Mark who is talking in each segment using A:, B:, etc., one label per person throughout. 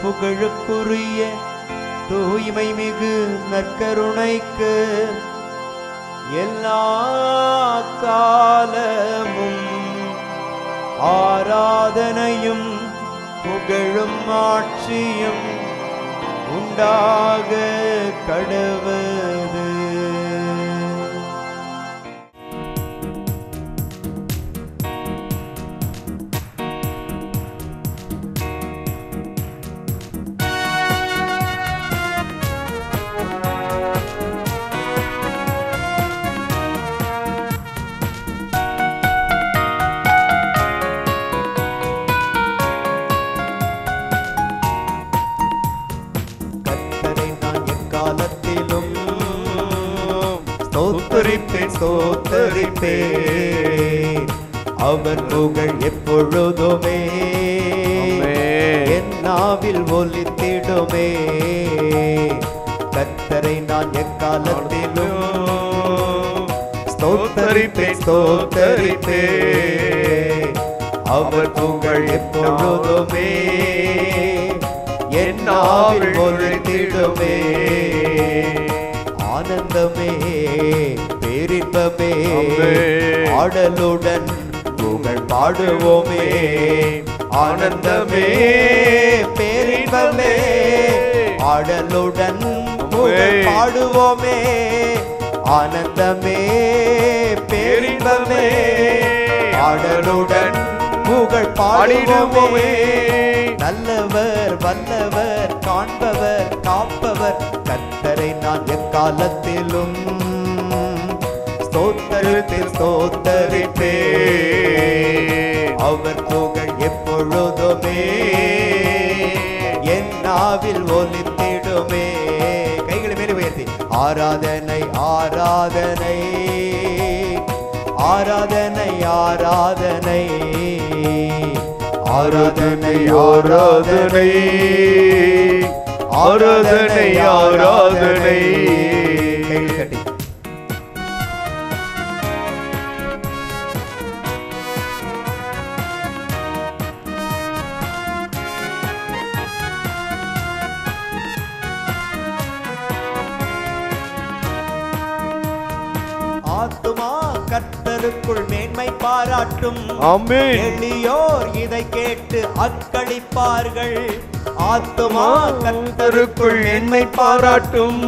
A: புகழுக்குரிய தூய்மை மிகு நற்கருணைக்கு எல்லா காலமும் ஆராதனையும் புகழும் ஆட்சியும் உண்டாக கடவது. ஸ்தோத்தரிப்பேன் அவர் புகழ் எப்பொழுதுமே என் நாவில் ஒலித்திடுமே. கர்த்தரை நான் எக்காலத்திலும் ஸ்தோத்தரிப்பேன் அவர் புகழ் எப்பொழுதுமே என் நாவில் ஒலித்திடுமே. ஆனந்தமே பேரின்பமே ஆடலுடன் புகழ் பாடுவோமே. ஆனந்தமே பேரின்பமே ஆடலுடன் புகழ் பாடுவோமே. ஆனந்தமே பேரின்பமே ஆடலுடன் புகழ் பாடிடுவோமே. நல்லவர் வல்லவர் காண்பவர் காப்பவர் கர்த்தரை நான் எக்காலத்திலும் ஸ்தோத்தரிப்பேன் அவர் புகழ் எப்பொழுதுமே என் நாவில் ஒலித்திடுமே. கைகளை மேலே உயர்த்தி ஆராதனை ஆராதனை ஆராதனை ஆராதனை ஆராதனை ஆராதனை ஆராதனை ஆராதனை. கைகளை கட்டி ஆத்துமா கர்த்தருக்குள் மேன்மை பாராட்டும். எளியோர் இதை கேட்டு அக்களிப்பார்கள். ஆத்துமா கர்த்தருக்குள் மேன்மை பாராட்டும்.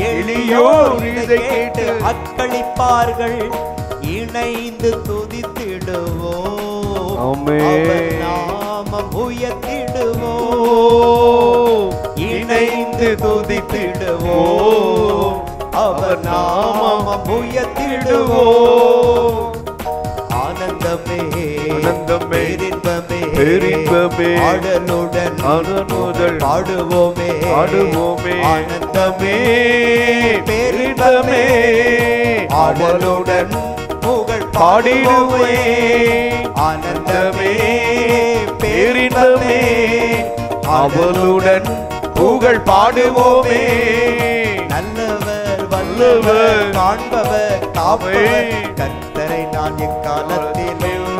A: எளியோர் இதை கேட்டு அக்களிப்பார்கள். இணைந்து துதித்திடுவோம் அவர் நாமம் உயர்த்திடுவோம். இணைந்து துதித்திடுவோம் அவர் நாமம் உயர்த்திடுவோம். ஆனந்தமே ஆனந்தமே பேரின்பமே ஆடலுடன் பாடுவோமே பாடுவோமே. ஆனந்தமே பேரின்பமே ஆடலுடன் புகழ் பாடிடுவோமே. ஆனந்தமே பேரின்பமே அவளுடன் புகழ் பாடுவோமே. நல்லவர் வல்லவர் காண்பவர் காப்பவர் கர்த்தரை நான் எக்காலத்திலும்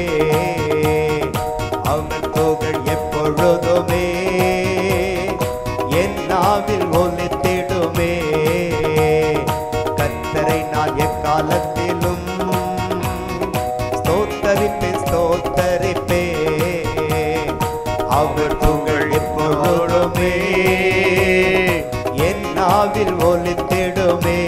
A: ஸ்தோத்தரிப்பேன் அவர் புகழ் எப்பொழுதுமே என் நாவில் ஒலித்திடுமே. கர்த்தரை நான் எக்காலத்திலும் ஸ்தோத்தரிப்பேன் அவர் புகழ் எப்பொழுதுமே என் நாவில் ஒலித்திடுமே.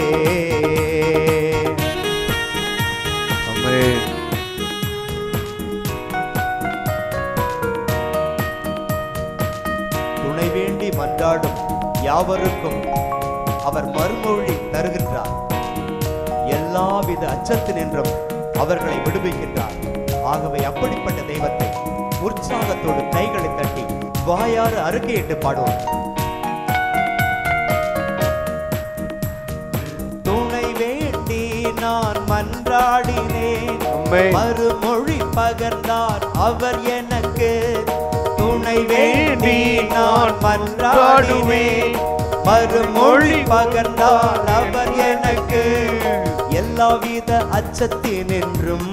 A: துணை வேண்டி மன்றாடும் யாவருக்கும் அவர் மறுமொழி தருகின்றார். எல்லாவித அச்சத்தினின்றும் அவர்களை விடுவிக்கின்றார். ஆகவே அப்படிப்பட்ட தெய்வத்தை உற்சாகத்தோடு கைகளை தட்டி வாயாறு அறிக்கையிட்டு பாடுவோம். துணை வேண்டி நான் மன்றாடினேன் மறுமொழி பகர்ந்தார் அவர் எனக்கு. துணை வேண்டி நான் மன்றாடினேன் மறுமொழி பகர்ந்தார் அவர் எனக்கு. எல்லாவித அச்சத்தினின்றும்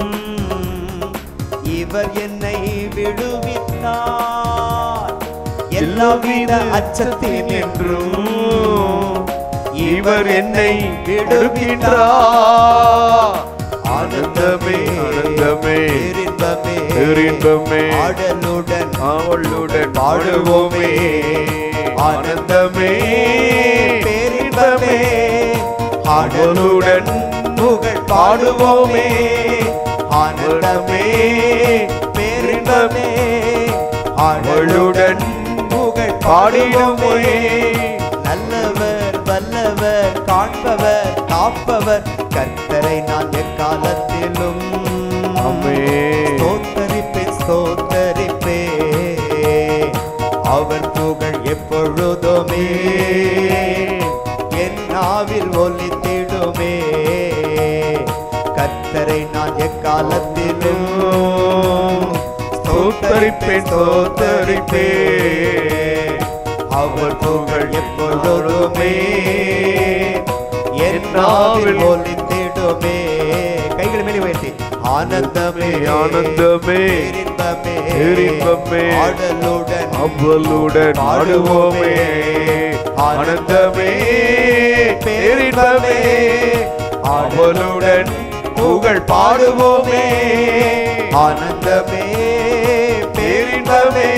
A: இவர் என்னை விடுவித்தார். எல்லாவித அச்சத்தில் என்றும் இவர் என்னை விடுவித்தார். ஆனந்தமே ஆனந்தமே பேரின்பமே ஆடலுடன் அவளுடன் பாடுவோமே. ஆனந்தமே பேரின்பமே ஆடலுடன் புகழ் பாடுவோமே. ஆனந்தமே பேரின்பமே அவளுடன் புகழ் பாடிடுவோமே. நல்லவர் வல்லவர் காண்பவர் காப்பவர் கர்த்தரை நான் எக்காலத்திலும் ஸ்தோத்தரிப்பேன் ஸ்தோத்தரிப்பேன். அவர் புகழ் எப்பொழுதுமே என் நாவில் ஒலித்திடுமே. கர்த்தரை நான் எக்காலத்திலும் ஸ்தோத்தரிப்பேன் ஸ்தோத்தரிப்பேன். அவர் புகழ் எப்பொழுதுமே என் நாவில் ஒலித்திடுமே. கைகளை மேலே உயர்த்தி ஆனந்தமே ஆனந்தமே பேரின்பமே ஆடலுடன் அவளுடன் பாடுவோமே. ஆனந்தமே பேரின்பமே அவளுடன் புகழ் பாடுவோமே. ஆனந்தமே பேரின்பமே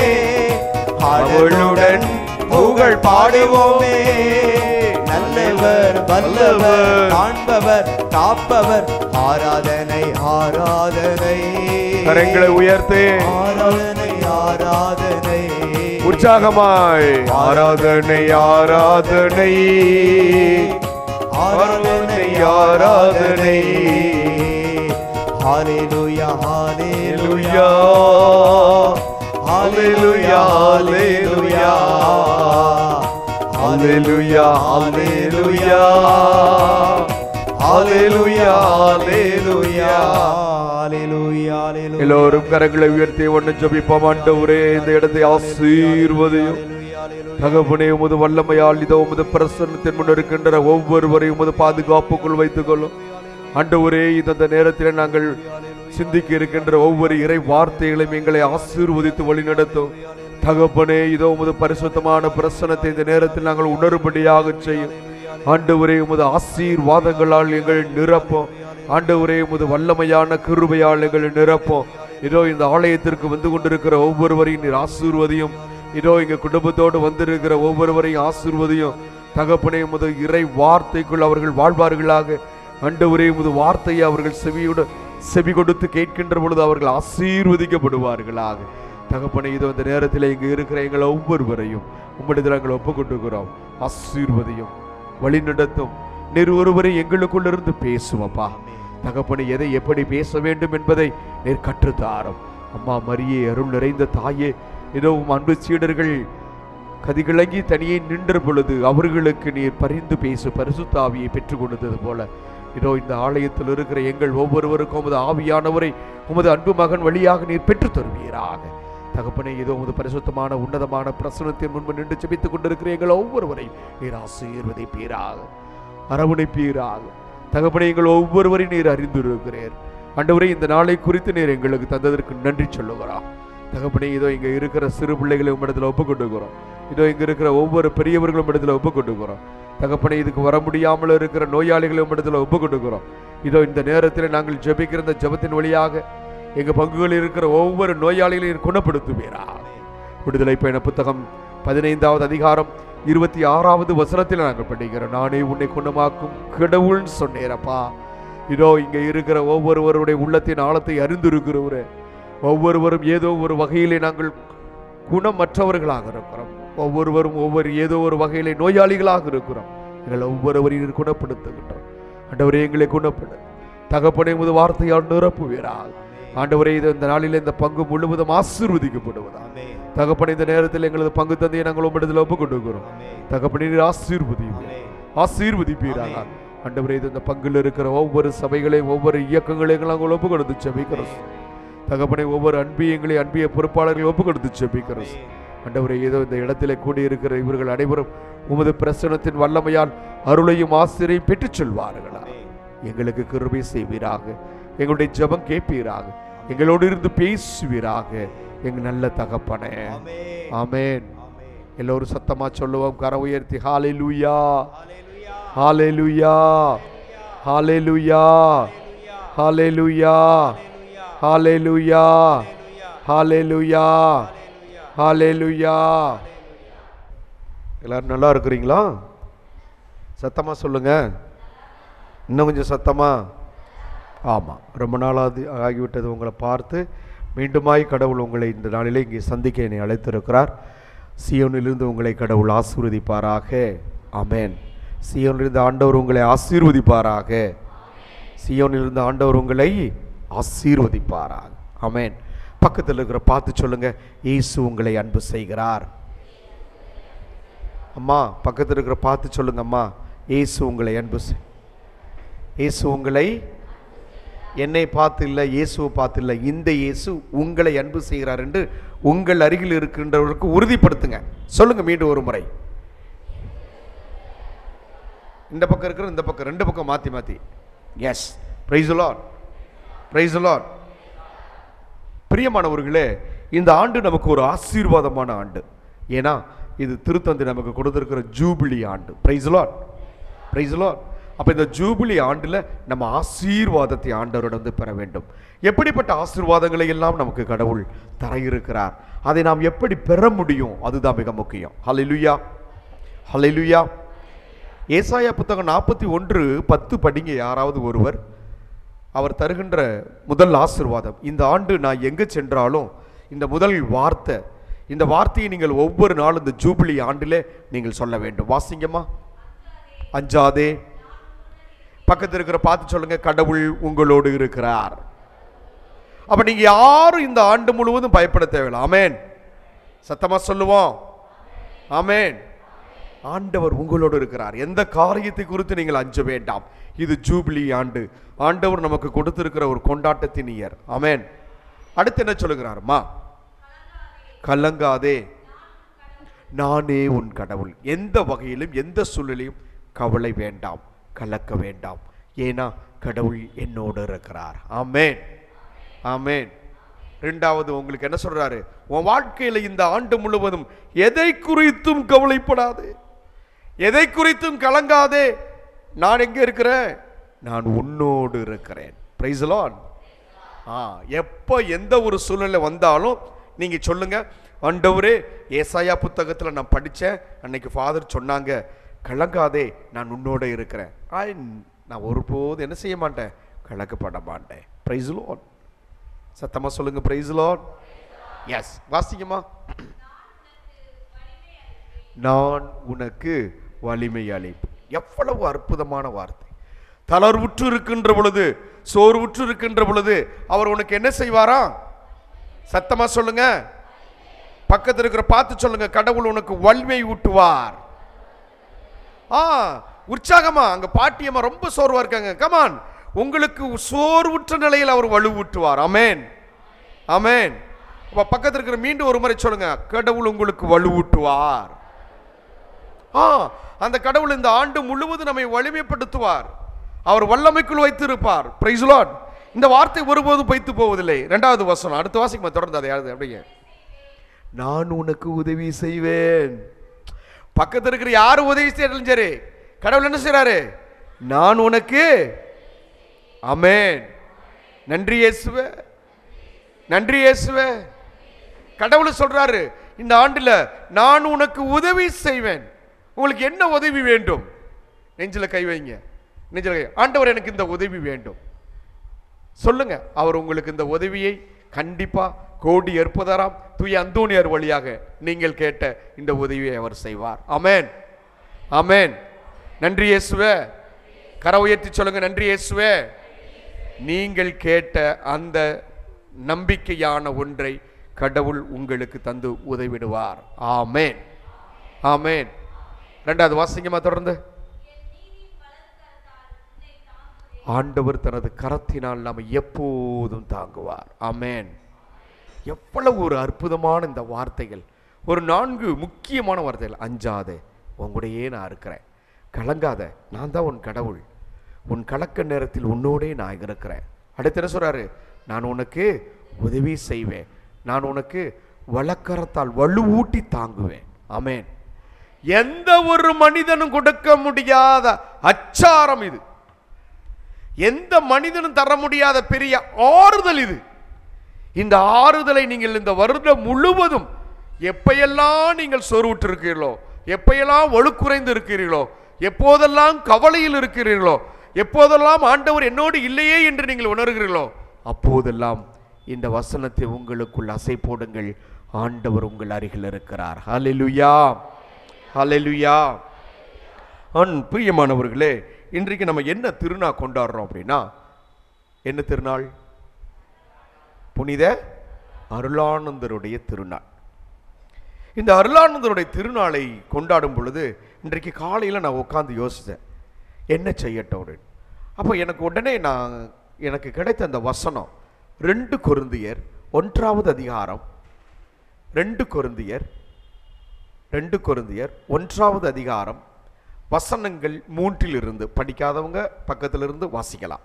A: அவளுடன் புகழ் பாடுவோமே. நல்லவர் வல்லவர் காண்பவர் காப்பவர் ஆராதனை ஆராதனை. கரங்களை உயர்த்தே ஆராதனை ஆராதனை உற்சாகமாய் ஆராதனை ஆராதனை ஆராதனை ஆராதனை. ஹல்லேலூயா ஹல்லேலூயா ஹல்லேலூயா ஹல்லேலூயா ஹல்லேலூயா ஹல்லேலூயா ஹல்லேலூயா ஹல்லேலூயா ஹல்லேலூயா. எல்லோரும் கரங்களை உயர்த்தி ஒன்று ஜெபிப்போம். ஆண்டவரே, இந்த இடத்தை ஆசீர்வதியும். தகப்பனே, உமது வல்லமையால் இதோ உமது பிரசன்னத்தின் முன் இருக்கின்ற ஒவ்வொருவரையும் உமது பாதுகாப்புக்குள் வைத்துக் கொள்ளும். ஆண்டவரே, இந்த நேரத்தில் நாங்கள் சிந்திக்க இருக்கின்ற ஒவ்வொரு இறை வார்த்தைகளையும் எங்களை ஆசீர்வதித்து வழிநடத்தும். தகப்பனே, இதோ உமது பரிசுத்தமான பிரசன்னத்தை இந்த நேரத்தில் நாங்கள் உணரும்படியாக செய்யும். ஆண்டவரே, உமது ஆசீர்வாதங்களால் எங்கள் நிரப்போம். ஆண்டவரே, உமது வல்லமையான கிருபையால் எங்கள் நிரப்போம். இதோ இந்த ஆலயத்திற்கு வந்து கொண்டிருக்கிற ஒவ்வொருவரையும் நீர் ஆசீர்வதியும். இதோ எங்க குடும்பத்தோடு வந்திருக்கிற ஒவ்வொருவரையும் ஆசீர்வதியும். தகப்பனே, உமது இறை வார்த்தைக்குள் அவர்கள் வாழ்வார்களாக. ஆண்டவரே, உமது வார்த்தையை அவர்கள் செவி கொடுத்து கேட்கின்ற பொழுது அவர்கள் ஆசீர்வதிக்கப்படுவார்களாக. தகப்பனே, இதோ இந்த நேரத்தில் இங்கு இருக்கிற எங்களை ஒவ்வொருவரையும் உம்மிடத்தில் நாங்கள் ஒப்புக்கொண்டுகிறோம். ஆசீர்வதியும், வழிநடத்தும். நீர் ஒருவரை எங்களுக்குள்ள இருந்து பேசுவப்பா. தகப்பனே, எதை எப்படி பேச வேண்டும் என்பதை நீர் கற்றுத்தாரும். அம்மா மரியே, அருள் நிறைந்த தாயே, இதோ அன்பு சீடர்கள் கதிகிழங்கி தனியே நின்ற பொழுது அவர்களுக்கு நீர் பரிந்து பேசு பரிசுத்த ஆவியை பெற்றுக் கொடுத்தது போல இதோ இந்த ஆலயத்தில் இருக்கிற எங்கள் ஒவ்வொருவருக்கும் உமது ஆவியானவரை உமது அன்பு மகன் வழியாக நீர் பெற்றுத் தருவீராக. தகப்பனே, இதோ உமது பரிசுத்தமான உன்னதமான பிரசன்னத்தின் முன்பு நின்று ஜெபித்துக் கொண்டிருக்கிற எங்கள் ஒவ்வொருவரையும் நீர் ஆசீர்வதிப்பீராக, அரவணைப்பீராக. தகப்பனே, எங்கள் ஒவ்வொருவரையும் நீர் அறிந்திருக்கிறீர். ஆண்டவரே, இந்த நாளை குறித்து நீர் எங்களுக்கு தந்ததற்கு நன்றி சொல்லுகிறோம். தகப்பனே, இதோ இங்க இருக்கிற சிறு பிள்ளைகளை உம்மிடத்தில் ஒப்புக்கொண்டுகிறோம். இதோ இங்க இருக்கிற ஒவ்வொரு பெரியவர்களும் இடத்துல ஒப்புக்கொண்டுகிறோம். தகப்பனே, இதுக்கு வர முடியாமல் இருக்கிற நோயாளிகளை உம்மிடத்தில் ஒப்புக்கொண்டுகிறோம். இதோ இந்த நேரத்தில் நாங்கள் ஜெபிக்கிற இந்த ஜெபத்தின் வழியாக எங்க பங்குகளில் இருக்கிற ஒவ்வொரு நோயாளிகளையும் குணப்படுத்துவீரா. விடுதலை பயண புத்தகம் 15வது அதிகாரம் 26வது வசனத்தில் நாங்கள் படிக்கிறோம். நானே உன்னை குணமாக்கும் கடவுள் சொன்னேரப்பா. இதோ இங்க இருக்கிற ஒவ்வொருவருடைய உள்ளத்தின் ஆழத்தை அறிந்திருக்கிறவரே, ஒவ்வொருவரும் ஏதோ ஒரு வகையிலே நாங்கள் குணமற்றவர்களாக இருக்கிறோம். ஒவ்வொருவரும் ஏதோ ஒரு வகையிலே நோயாளிகளாக இருக்கிறோம். எங்களை ஒவ்வொருவரையும் குணப்படுத்துகின்றோம். ஆண்டவரே, எங்களை குணப்படு. தகப்பனே, உமது வார்த்தையால் நிரப்புவீராக. ஆண்டவரே, இந்த நாளில் இந்த பங்கு முழுவதும் ஆசீர்வதிக்கப்படுவதா. தகப்பனே, இந்த நேரத்தில் எங்களது பங்கு தந்தையை நாங்கள் உம்மிடத்தில் ஒப்புக்கொண்டுகிறோம். தகப்பனே, ஆசீர்வதிப்பீராக. ஆண்டவரே, இந்த பங்கில் இருக்கிற ஒவ்வொரு சபைகளையும் ஒவ்வொரு இயக்கங்களையும் நாங்கள் ஒப்புக்கொடுத்து செபிக்கிறோம். தகப்பனே, ஒவ்வொரு அன்பிய பொறுப்பாளர்களை ஒப்புக்கொடுத்து செபிக்கிறோம். ஆண்டவரே, ஏதோ இந்த இடத்திலே கூடியிருக்கிற இவர்கள் அனைவரும் உமது பிரசன்னத்தின் வல்லமையால் அருளையும் ஆசிரியையும் பெற்றுச் செல்வார்களா. எங்களுக்கு கிருபை செய்வீராக. எங்களுடைய ஜெபம் கேட்பீராக. எங்களோடு இருந்து பேசுவீராக எங்க நல்ல தகப்பனே. ஆமென். எல்லோரும் சத்தமா சொல்லுவோம், கர உயர்த்தி. ஹல்லேலூயா, ஹல்லேலூயா, ஹல்லேலூயா, ஹல்லேலூயா, ஹல்லேலூயா, ஹல்லேலூயா, ஹல்லேலூயா. எல்லாரும் நல்லா இருக்கிறீங்களா? சத்தமா சொல்லுங்க, இன்னும் கொஞ்சம் சத்தமா. ஆமாம், ரொம்ப நாளாவது ஆகிவிட்டது உங்களை பார்த்து. மீண்டுமாய் கடவுள் உங்களை இந்த நாளிலே இங்கே சந்திக்க என்னை அழைத்திருக்கிறார். சீயோனிலிருந்து உங்களை கடவுள் ஆசீர்வதிப்பாராக. ஆமென். சீயோனிலிருந்து ஆண்டவர் உங்களை ஆசீர்வதிப்பாராக. சீயோனிலிருந்து ஆண்டவர் உங்களை ஆசீர்வதிப்பாராக. ஆமென். பக்கத்தில் இருக்கிற பார்த்து சொல்லுங்க, இயேசு உங்களை அன்பு செய்கிறார். அம்மா பக்கத்தில் இருக்கிற பார்த்து சொல்லுங்க, அம்மா இயேசு உங்களை அன்பு இயேசு உங்களை, என்னை பார்த்து இல்லை, இயேசுவை பார்த்து இல்லை, இந்த இயேசு உங்களை அன்பு செய்கிறார் என்று உங்கள் அருகில் இருக்கின்றவருக்கு உறுதிப்படுத்துங்க. சொல்லுங்க மீண்டும் ஒரு முறை. இந்த பக்கம் இருக்கிற இந்த பக்கம், ரெண்டு பக்கம் மாற்றி மாற்றி. Yes, praise the lord, praise the lord. பிரியமானவர்களே, இந்த ஆண்டு நமக்கு ஒரு ஆசீர்வாதமான ஆண்டு. ஏன்னா இது திருத்தந்தை நமக்கு கொடுத்திருக்கிற ஜூபிலி ஆண்டு. Price the lord, praise the Lord. அப்போ இந்த ஜூபிலி ஆண்டில் நம்ம ஆசீர்வாதத்தை ஆண்டவரிடம் பெற வேண்டும். எப்படிப்பட்ட ஆசீர்வாதங்களை எல்லாம் நமக்கு கடவுள் தர இருக்கிறார், அதை நாம் எப்படி பெற முடியும், அதுதான் மிக முக்கியம். ஹல்லேலூயா, ஹல்லேலூயா. ஏசாயா புத்தகம் 41:10 படிங்க யாராவது ஒருவர். அவர் தருகின்ற முதல் ஆசீர்வாதம், இந்த ஆண்டு நான் எங்கே சென்றாலும் இந்த முதல் வார்த்தை, இந்த வார்த்தையை நீங்கள் ஒவ்வொரு நாளும் இந்த ஜூபிலி ஆண்டிலே நீங்கள் சொல்ல வேண்டும். வாசிங்கம்மா. அஞ்சாதே. பக்கத்தில் இருக்கிற பார்த்து சொல்லுங்க, கடவுள் உங்களோடு இருக்கிறார். அப்ப நீங்க யாரும் இந்த ஆண்டு முழுவதும் பயப்பட தேவையில்லை. ஆமென். சத்தமா சொல்லுவோம், ஆமென். ஆண்டவர் உங்களோடு இருக்கிறார். எந்த காரியத்தை குறித்து நீங்கள் அஞ்ச வேண்டாம். இது ஜூபிலி ஆண்டு, ஆண்டவர் நமக்கு கொடுத்திருக்கிற ஒரு கொண்டாட்டத்தின் இயர். ஆமென். அடுத்து என்ன சொல்லுகிறாருமா? கலங்காதே, நானே உன் கடவுள். எந்த வகையிலும் எந்த சூழ்நிலையும் கவலை வேண்டாம், கலக்க வேண்டாம். ஏன்னா கடவுள் என்னோடு இருக்கிறார். ஆமென், ஆமென். இரண்டாவது உங்களுக்கு என்ன சொல்றாரு? உன் வாழ்க்கையில இந்த ஆண்டு முழுவதும் எதை குறித்தும் கவலைப்படாதே, எதை குறித்தும் கலங்காதே. நான் எங்க இருக்கிறேன்? நான் உன்னோடு இருக்கிறேன். Price the Lord. எப்போ எந்த ஒரு சூழ்நிலை வந்தாலும் நீங்க சொல்லுங்க, ஆண்டவரே, ஏசாயா புத்தகத்தில் நான் படித்தேன், அன்னைக்கு ஃபாதர் சொன்னாங்க, கலங்காதே, நான் உன்னோட இருக்கிறேன். நான் ஒருபோது என்ன செய்ய மாட்டேன், கலக்கப்பட மாட்டேன். Price the Lord. சத்தமா சொல்லுங்க, பிரைஸ் தி லார்ட். எஸ், வாசிங்கம்மா. நான் உனக்கு வலிமை அளிப்பேன். எவ்வளவு அற்புதமான வார்த்தை. தளர்வுற்று இருக்கின்ற பொழுது, சோர்வுற்று இருக்கின்ற பொழுது அவர் உனக்கு என்ன செய்வாரா? சத்தமா சொல்லுங்க, பக்கத்தில் இருக்கிற பார்த்து சொல்லுங்க, கடவுள் உனக்கு வலிமை ஊட்டுவார். உற்சாகமா. அங்க பாட்டியம்மா ரொம்ப சோர்வா இருக்காங்க. கமான், உங்களுக்கு சோர்வுற்ற நிலையில் அவர் வலுவூட்டுவார். ஆமென், ஆமென். பக்கத்தில் இருக்கிற மீண்டும் ஒரு முறை சொல்லுங்க, கடவுள் உங்களுக்கு வலுவூட்டுவார். அந்த கடவுள் இந்த ஆண்டு முழுவதும் நம்மை வலிமைப்படுத்துவார். அவர் வல்லமைக்குள் வைத்திருப்பார். Price the Lord. இந்த வார்த்தை ஒருபோதும் பொய்த்து போவதில்லை. இரண்டாவது வசனம், அடுத்த வாசிக்கு தொடர்ந்து அதை அப்படியே. நான் உனக்கு உதவி செய்வேன். பக்கத்தில் இருக்கிற யாரும் உதவி செய்யறதும் சரி, கடவுள் என்ன செய்றாரு? நான் உனக்கு. ஆமென். நன்றி இயேசுவே, நன்றி இயேசுவே. கடவுள் சொல்றாரு, இந்த ஆண்டுல நான் உனக்கு உதவி செய்வேன். உங்களுக்கு என்ன உதவி வேண்டும்? நெஞ்சில கை வைங்க, நெஞ்சில கை. ஆண்டவர், எனக்கு இந்த உதவி வேண்டும் சொல்லுங்க. அவர் உங்களுக்கு இந்த உதவியை கண்டிப்பா கோடி ஏற்பதாராம் தூய அந்தோனியார் வழியாக நீங்கள் கேட்ட இந்த உதவியை அவர் செய்வார். ஆமென், ஆமென். நன்றி இயேசுவே. கர உயர்த்தி சொல்லுங்க, நன்றி இயேசுவே. நீங்கள் கேட்ட அந்த நம்பிக்கையான ஒன்றை கடவுள் உங்களுக்கு தந்து உதவிடுவார். ஆமென், ஆமென். இரண்டாவது வாசிங்கமா தொடர்ந்து. ஆண்டவர் தனது கரத்தினால் நாம் எப்போதும் தாங்குவார். ஆமென். எவ்வளவு ஒரு அற்புதமான இந்த வார்த்தைகள். ஒரு 4 முக்கியமான வார்த்தைகள். அஞ்சாதே, உங்களுடையே நான் இருக்கிறேன். கலங்காத, நான் தான் உன் கடவுள். உன் கலக்க நேரத்தில் உன்னோடே நான் இருக்கிறேன். அடுத்து என்ன சொல்றாரு? நான் உனக்கு உதவி செய்வேன். நான் உனக்கு வலக்கரத்தால் வலுவூட்டி தாங்குவேன். ஆமென். எந்த ஒரு மனிதனும் கொடுக்க முடியாத அச்சாரம் இது. எந்த மனிதனும் தர முடியாத பெரிய ஆறுதல் இது. இந்த ஆறுதலை நீங்கள் இந்த வருடம் முழுவதும் எப்பையெல்லாம் நீங்கள் சோர்வுற்று இருக்கிறீர்களோ, எப்பையெல்லாம் வலுக்குறைந்து இருக்கிறீர்களோ, எப்போதெல்லாம் கவலையில் இருக்கிறீர்களோ, எப்போதெல்லாம் ஆண்டவர் என்னோடு இல்லையே என்று நீங்கள் உணர்கிறீர்களோ, அப்போதெல்லாம் இந்த வசனத்தை உங்களுக்குள் அசை போடுங்கள். ஆண்டவர் உங்கள் அருகில் இருக்கிறார். ஹல்லேலூயா, ஹல்லேலூயா. பிரியமானவர்களே, இன்றைக்கு நம்ம என்ன திருநாள் கொண்டாடுறோம் அப்படின்னா, என்ன திருநாள்? புனித அருளானந்தருடைய திருநாள். இந்த அருளானந்தருடைய திருநாளை கொண்டாடும் பொழுது இன்றைக்கு காலையில் நான் உட்காந்து யோசித்தேன், என்ன செய்யட்டும். அப்போ எனக்கு உடனே எனக்கு கிடைத்த அந்த வசனம் 2 கொரிந்தியர் 1வது அதிகாரம், 2 கொரிந்தியர் 1வது அதிகாரம் வசனங்கள் 3 படிக்காதவங்க பக்கத்திலிருந்து வாசிக்கலாம்.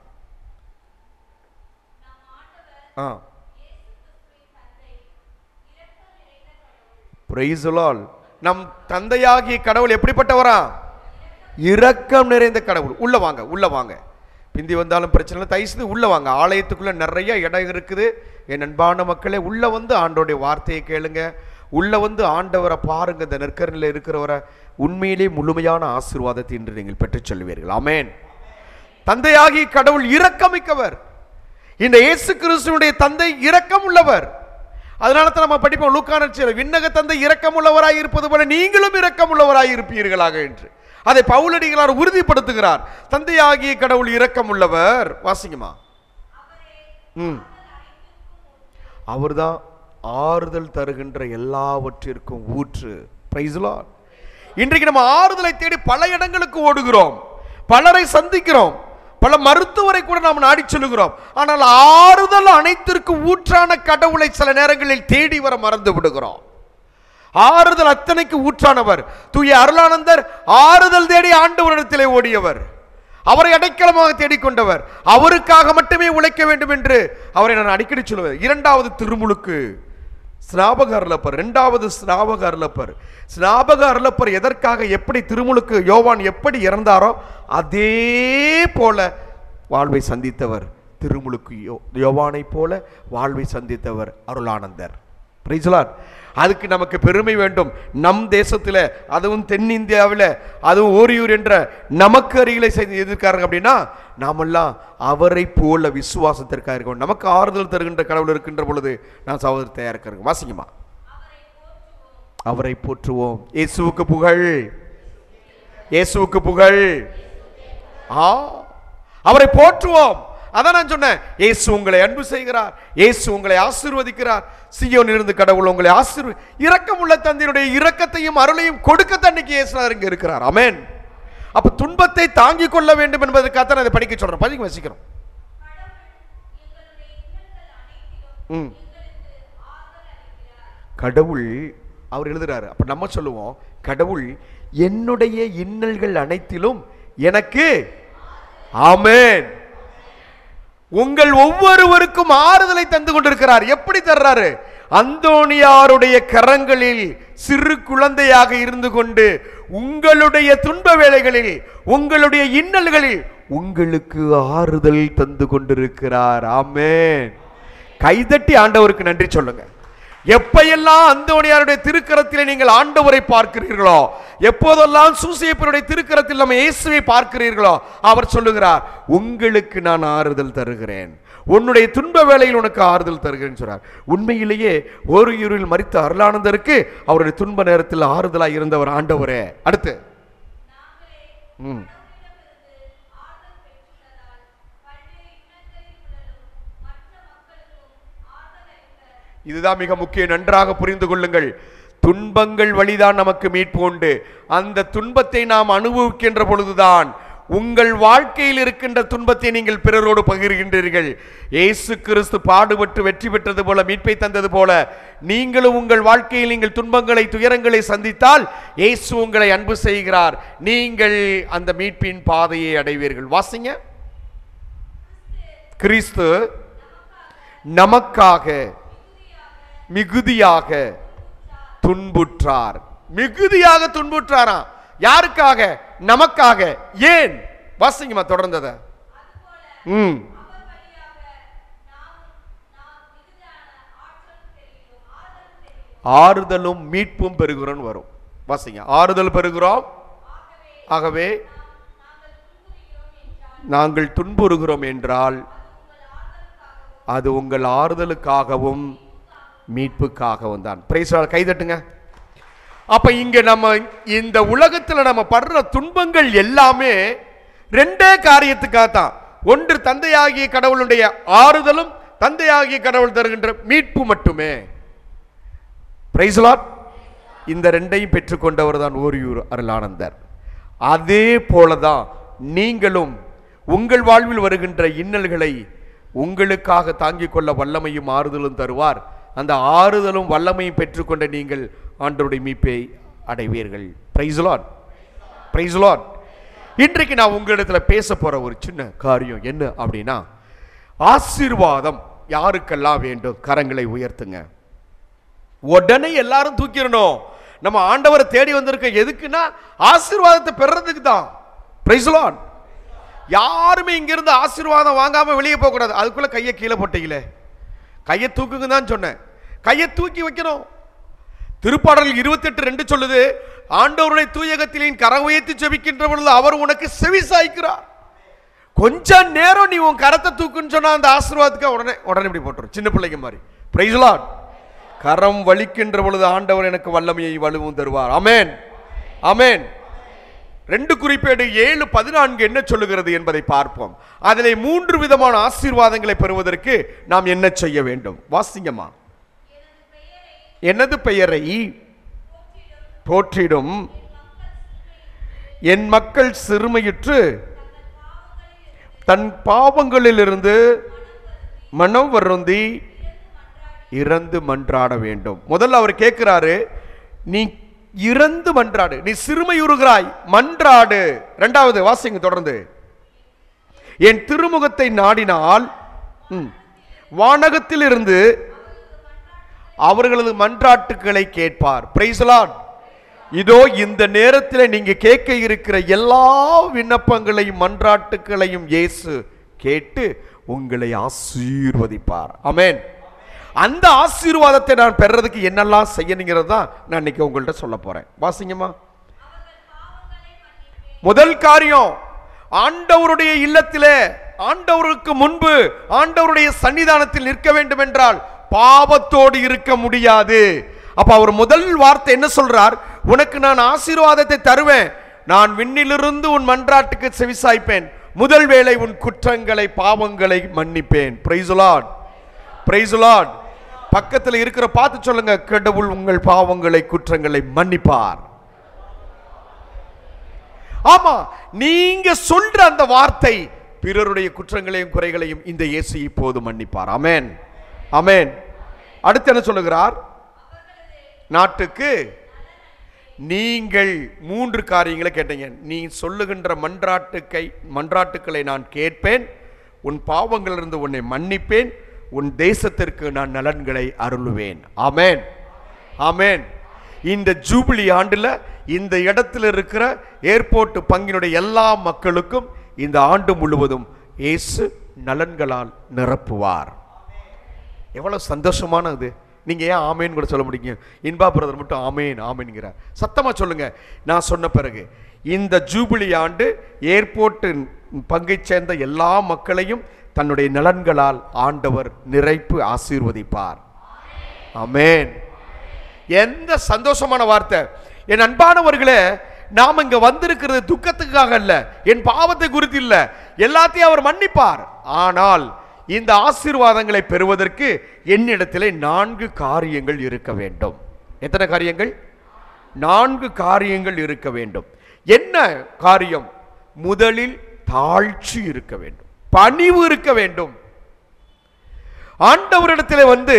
A: Price the Lord. நம் தந்தையாகிய கடவுள் எப்படிப்பட்டவரா? இரக்கம் நிறைந்த கடவுள். உள்ள வாங்க, உள்ள வாங்க. பிந்தி வந்தாலும் பிரச்சனை இல்லை, தயவுசெய்து உள்ள வாங்க. ஆலயத்துக்குள்ள நிறைய இடம் இருக்குது. என் அன்பான மக்களே, உள்ள வந்து ஆண்டவருடைய வார்த்தையை கேளுங்க. உள்ள வந்து ஆண்டவரை பாருங்க. இந்த நெற்கரில் இருக்கிறவரை உண்மையிலே முழுமையான ஆசீர்வாதத்தை இன்று நீங்கள் பெற்றுச் செல்வீர்கள். ஆமென். தந்தையாகி கடவுள் இரக்கமிக்கவர். இந்த இயேசு கிறிஸ்துவினுடைய தந்தை இரக்கம் உள்ளவர். அதனால தான் நம்ம படிப்போம் லூக்கா நற்செய்தியில், விண்ணக தந்தை இரக்கம் உள்ளவராய் இருப்பது போல நீங்களும் இரக்கம் உள்ளவராய் இருப்பீர்களாக என்று அதை பவுலடிகளார் உறுதிப்படுத்துகிறார். தந்தையாகிய கடவுள் இரக்கம் உள்ளவர். வாசிங்கம்மா. அவர்தான் ஆறுதல் தருகின்ற எல்லாவற்றிற்கும் ஊற்று. Price the Lord. இன்றைக்கு நம்ம ஆறுதலை தேடி பல இடங்களுக்கு ஓடுகிறோம், பலரை சந்திக்கிறோம், பல மருத்துவரை கூட நாம் நாடி செல்கிறோம். ஆனால் ஆறுதல் அனைத்திற்கும் ஊற்றான கடவுளை சில நேரங்களில் தேடி வர மறந்து விடுகிறோம். ஆறுதல் அத்தனைக்கு ஊற்றானவர் தூய அருளானந்தர் ஆறுதல் தேடி ஆண்டவரிடத்திலே ஓடியவர், அவரை அடைக்கலமாக தேடிக்கொண்டவர், அவருக்காக மட்டுமே உழைக்க வேண்டும் என்று அவரை நான் அடிக்கடி சொல்லுவேன். 2வது திருமுழுக்கு ஸ்நாபக அருளப்பர், 2வது ஸ்நாபக அருளப்பர். ஸ்நாபக அருளப்பர் எதற்காக, எப்படி திருமுழுக்கு யோவான் எப்படி இறந்தாரோ அதே போல வாழ்வை சந்தித்தவர் திருமுழுக்கு யோவானை போல வாழ்வை சந்தித்தவர் அருளானந்தர். Praise the lord. அதுக்கு நமக்கு பெருமை வேண்டும். நம் தேசத்தில், அதுவும் தென்னிந்தியாவில், அதுவும் ஓரியூர் என்ற நமக்கு அருகிலே எதிர்க்காரங்க அப்படின்னா நாமெல்லாம் அவரை போல விசுவாசத்திற்காக இருக்கணும். நமக்கு ஆறுதல் தருகின்ற கடவுள் இருக்கின்ற பொழுது நான் சகோதரர் தயார் இருக்கிறேன். வாசிங்கம்மா. அவரை போற்றுவோம். இயேசுவுக்கு புகழ், இயேசுவுக்கு புகழ். அவரை போற்றுவோம். அதான் நான் சொன்னேன், இயேசு உங்களை அன்பு செய்கிறார், இயேசு உங்களை ஆசீர்வதிக்கிறார். சீயோனிலிருந்து கடவுள் உங்களை இரக்கம் உள்ள தந்தையினுடைய இரக்கத்தையும் அருளையும் கொடுக்க தன்னைக்கு இயேசுநாதர் இங்க இருக்கிறார். ஆமென். அப்ப துன்பத்தை தாங்கிக் கொள்ள வேண்டும் என்பதற்காக நான் இதை படிக்க சொல்றேன். படிக்க வசிக்கிறோம். கடவுள் அவர் எழுதுறாரு. அப்ப நம்ம சொல்லுவோம், கடவுள் என்னுடைய இன்னல்கள் அனைத்திலும் எனக்கு ஆமென் உங்கள் ஒவ்வொருவருக்கும் ஆறுதலை தந்து கொண்டிருக்கிறார். எப்படி தர்றாரு? அந்தோனியாருடைய கரங்களில் சிறு குழந்தையாக இருந்து கொண்டு உங்களுடைய துன்ப வேளைகளில், உங்களுடைய இன்னல்களில் உங்களுக்கு ஆறுதல் தந்து கொண்டிருக்கிறார். ஆமென். கைதட்டி ஆண்டவருக்கு நன்றி சொல்லுங்க. எப்பையெல்லாம் அந்தோனியாருடைய திருக்கரத்திலே நீங்கள் ஆண்டவரை பார்க்கிறீர்களோ, எப்போதெல்லாம் சூசையப்பருடைய திருக்கரத்தில் நம்ம இயேசுவை பார்க்கிறீர்களோ, அவர் சொல்லுகிறார், உங்களுக்கு நான் ஆறுதல் தருகிறேன், உன்னுடைய துன்ப வேளையில் உனக்கு ஆறுதல் தருகிறேன் சொல்றார். உண்மையிலேயே ஓரியூரில் மரித்த அருளானந்தருக்கு அவருடைய துன்ப நேரத்தில் ஆறுதலாக இருந்தவர் ஆண்டவரே. அடுத்து இதுதான் மிக முக்கியம். நன்றாக புரிந்து கொள்ளுங்கள். துன்பங்கள் வழிதான் நமக்கு மீட்பு உண்டு. அந்த துன்பத்தை நாம் அனுபவிக்கின்ற பொழுதுதான் உங்கள் வாழ்க்கையில் இருக்கின்ற துன்பத்தை நீங்கள் பிறரோடு பகிர்கின்றீர்கள். இயேசு கிறிஸ்து பாடுபட்டு வெற்றி பெற்றது போல, மீட்பை தந்தது போல, நீங்களும் உங்கள் வாழ்க்கையில் நீங்கள் துன்பங்களை துயரங்களை சந்தித்தால் இயேசு உங்களை அன்பு செய்கிறார். நீங்கள் அந்த மீட்பின் பாதையை அடைவீர்கள். வாசிங்க. கிறிஸ்து நமக்காக மிகுதியாக துன்புற்றார். மிகுதியாக துன்புற்றாராம். யாருக்காக? நமக்காக. ஏன்? வாசிங்கம்மா தொடர்ந்தத. ஆறுதலும் மீட்பும் பெறுகிறோம் வரும். வாசிங்க. ஆறுதல் பெறுகிறோம், ஆகவே நாங்கள் துன்புறுகிறோம் என்றால் அது உங்கள் ஆறுதலுக்காகவும் மீட்புக்காகவும் தான். Praise the lord. கைதட்டுங்க. அப்ப இங்க நம்ம இந்த உலகத்தில் நம்ம படுற துன்பங்கள் எல்லாமே ரெண்டே காரியத்துக்காக தான். ஒன்று தந்தையாகிய கடவுளுடைய ஆறுதலும் தந்தையாகிய கடவுள் தருகின்ற மீட்பு மட்டுமே. Price the Lord. இந்த ரெண்டையும் பெற்றுக்கொண்டவர் தான் ஓரியூர் அருளானந்தர். அதே போலதான் நீங்களும் உங்கள் வாழ்வில் வருகின்ற இன்னல்களை உங்களுக்காக தாங்கிக் கொள்ள வல்லமையும் ஆறுதலும் தருவார். அந்த ஆறுதலும் வல்லமையும் பெற்றுக்கொண்ட நீங்கள் ஆண்டவருடைய மீட்பை அடைவீர்கள். Price the lord. Praise the Lord. இன்றைக்கு நான் உங்களிடத்தில் பேச போற ஒரு சின்ன காரியம் என்ன அப்படின்னா, ஆசீர்வாதம் யாருக்கெல்லாம் வேண்டும்? கரங்களை உயர்த்துங்க. உடனே எல்லாரும் தூக்கிடணும். நம்ம ஆண்டவரை தேடி வந்திருக்க எதுக்குன்னா ஆசீர்வாதத்தை பெறறதுக்கு தான். Praise the Lord. யாருமே இங்கிருந்து ஆசீர்வாதம் வாங்காம வெளியே போக கூடாது. அதுக்குள்ள கையை கீழே போட்டீங்களே, கையை தூக்குங்க தான் சொன்னேன். கையை தூக்கி வைக்கணும். திருப்பாடல் 28:2 சொல்லுது, ஆண்டவருடைய தூயகத்திலே கரம் உயர்த்தி ஜெபிக்கின்ற பொழுது அவர் உனக்கு செவி சாய்க்கிறார். கொஞ்ச நேரம் நீ உன் கரத்தை தூக்குன்னு சொன்னா அந்த ஆசீர்வாதத்துக்கு உடனே இப்படி போட்டுரும், சின்ன பிள்ளைங்க மாதிரி. Price the Lord. கரம் வலிக்கின்ற பொழுது ஆண்டவர் எனக்கு வல்லமையை வலுவும் தருவார். ஆமென், ஆமென். 2 குறிப்பேடு 7:14 என்ன சொல்லுகிறது என்பதை பார்ப்போம். அதிலே 3 விதமான ஆசீர்வாதங்களை பெறுவதற்கு நாம் என்ன செய்ய வேண்டும்? வாசிங்கம்மா. எனது பெயரை போற்றிடும் என் மக்கள் சிறுமையுற்று தன் பாவங்களிலிருந்து மனம் வருந்தி இறந்து மன்றாட வேண்டும். முதல்ல அவர் கேட்கிறாரு, நீ இறந்து மன்றாடு, நீ சிறுமையுறுகிறாய், மன்றாடு. இரண்டாவது வாசிங்க தொடர்ந்து. என் திருமுகத்தை நாடினால் வானகத்தில் இருந்து அவர்களது மன்றாட்டுக்களை கேட்பார். Price the Lord. இதோ இந்த நேரத்தில் நீங்க கேட்க இருக்கிற எல்லா விண்ணப்பங்களையும் மன்றாட்டுக்களையும் இயேசு கேட்டு உங்களை ஆசீர்வதிப்பார். ஆமென். அந்த ஆசீர்வாதத்தை நான் பெறறதுக்கு என்னெல்லாம் செய்யணுங்கிறது தான் நான் இன்னைக்கு உங்கள்கிட்ட சொல்ல போறேன். வாசிங்கம்மா. முதல் காரியம், ஆண்டவருடைய இல்லத்திலே ஆண்டவருக்கு முன்பு ஆண்டவருடைய சன்னிதானத்தில் நிற்க வேண்டும் என்றால் பாவத்தோடு இருக்க முடியாது. அப்ப அவர் முதல் வார்த்தை என்ன சொல்றார்? உனக்கு நான் ஆசீர்வாதத்தை தருவேன், நான் விண்ணிலிருந்து உன் மன்றாட்டுக்கு செவிசாய்ப்பேன், முதல் வேளை உன் குற்றங்களை பாவங்களை மன்னிப்பேன். Praise the lord. Praise the lord. பக்கத்தில் இருக்கிற பார்த்து சொல்லுங்க, கடவுள் உங்கள் பாவங்களை குற்றங்களை மன்னிப்பார். ஆமா, நீங்க சொல்ற அந்த வார்த்தை பிறருடைய குற்றங்களையும் குறைகளையும் இந்த இயேசு இப்போது மன்னிப்பார். ஆமென், ஆமென். அடுத்து என்ன சொல்லுகிறார்? நாட்டுக்கு நீங்கள் 3 காரியங்களை கேட்டீங்க. நீ சொல்லுகின்ற மன்றாட்டுக்களை நான் கேட்பேன், உன் பாவங்களிலிருந்து உன்னை மன்னிப்பேன், உன் தேசத்திற்கு நான் நலன்களை அருளுவேன். ஆமென், ஆமென். இந்த ஜூபிலி ஆண்டுல இந்த இடத்தில் இருக்கிற ஏர்போர்ட் பங்கினுடைய எல்லா மக்களுக்கும் இந்த ஆண்டு முழுவதும் இயேசு நலன்களால் நிரப்புவார். எவ்வளவு சந்தோஷமானது. நீங்க ஏன் ஆமேன் கூட சொல்ல முடியுங்க? இன்பா பிரதர் மட்டும் ஆமேன் ஆமேன்கிறார். சத்தமா சொல்லுங்க. நான் சொன்ன பிறகு இந்த ஜூபிலி ஆண்டு ஏர்போர்ட் பங்கை சேர்ந்த எல்லா மக்களையும் தன்னுடைய நலன்களால் ஆண்டவர் நிறைப்பு ஆசீர்வதிப்பார். ஆமென். எந்த சந்தோஷமான வார்த்தை. என் அன்பானவர்களே, நாம் இங்க வந்திருக்கிறது துக்கத்துக்காக அல்ல, என் பாவத்தை குறித்து இல்ல, எல்லாத்தையும் அவர் மன்னிப்பார். ஆனால் இந்த ஆசீர்வாதங்களை பெறுவதற்கு என்னிடத்திலே 4 காரியங்கள் இருக்க வேண்டும். எத்தனை காரியங்கள்? 4 காரியங்கள் இருக்க வேண்டும். என்ன காரியம்? முதலில் தாழ்ச்சி இருக்க வேண்டும், பணிவு இருக்க வேண்டும். ஆண்டவரிடத்தில் வந்து,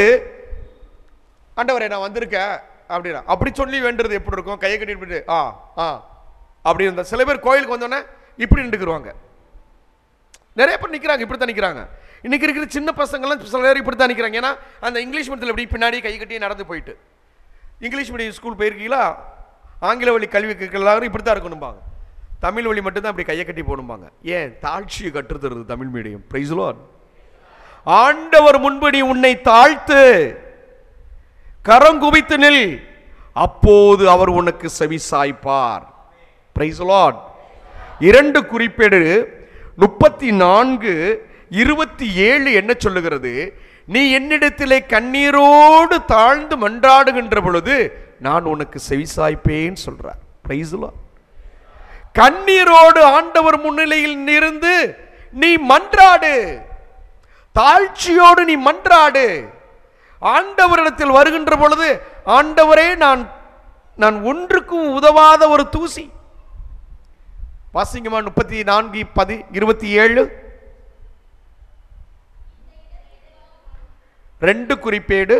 A: ஆண்டவரே நான் வந்திருக்கேன் அப்படின்னா அப்படி சொல்லி வேண்டுறது எப்படி இருக்கும்? கையை கட்டிட்டு அப்படி இருந்தா சில பேர் கோயிலுக்கு வந்தோடனே இப்படி நின்றுக்குருவாங்க. நிறைய பேர் நிற்கிறாங்க, இப்படித்தான் நிற்கிறாங்க.
B: இன்னைக்கு இருக்கிற சின்ன பசங்கள்லாம் சில நேரம் இப்படி தான் நிற்கிறாங்க. ஏன்னா அந்த இங்கிலீஷ் மீடியத்தில் இப்படி பின்னாடி கை கட்டி நடந்து போயிட்டு, இங்கிலீஷ் மீடியம் ஸ்கூல் போயிருக்கீங்களா, ஆங்கில வழி கல்வி எல்லாரும் இப்படி தான் இருக்கணும்பாங்க, தமிழ் வழி மட்டும்தான் அப்படி கையை கட்டி போகணும்பாங்க. ஏன்? தாழ்ச்சியை கற்றுத்தருது Tamil medium. Praise the lord. ஆண்டவர் முன்படி உன்னை தாழ்த்து, கரம் குவித்து நில், அப்போது அவர் உனக்கு செவி சாய்ப்பார். Price the Lord. 2 குறிப்பேடு 34:27 என்ன சொல்லுகிறது? நீ என்னிடத்திலே கண்ணீரோடு தாழ்ந்து மன்றாடுகின்ற பொழுது நான் உனக்கு செவி சாய்ப்பேன் சொல்றார். Price the Lord. கண்ணீரோடு ஆண்டவர் முன்னிலையில் இருந்து நீ மன்றாடு, தாழ்ச்சியோடு நீ மன்றாடு. ஆண்டவரிடத்தில் வருகின்ற பொழுது, ஆண்டவரே நான் ஒன்றுக்கும் உதவாத ஒரு தூசி. வாசிங்கமா 34:27. 2 குறிப்பேடு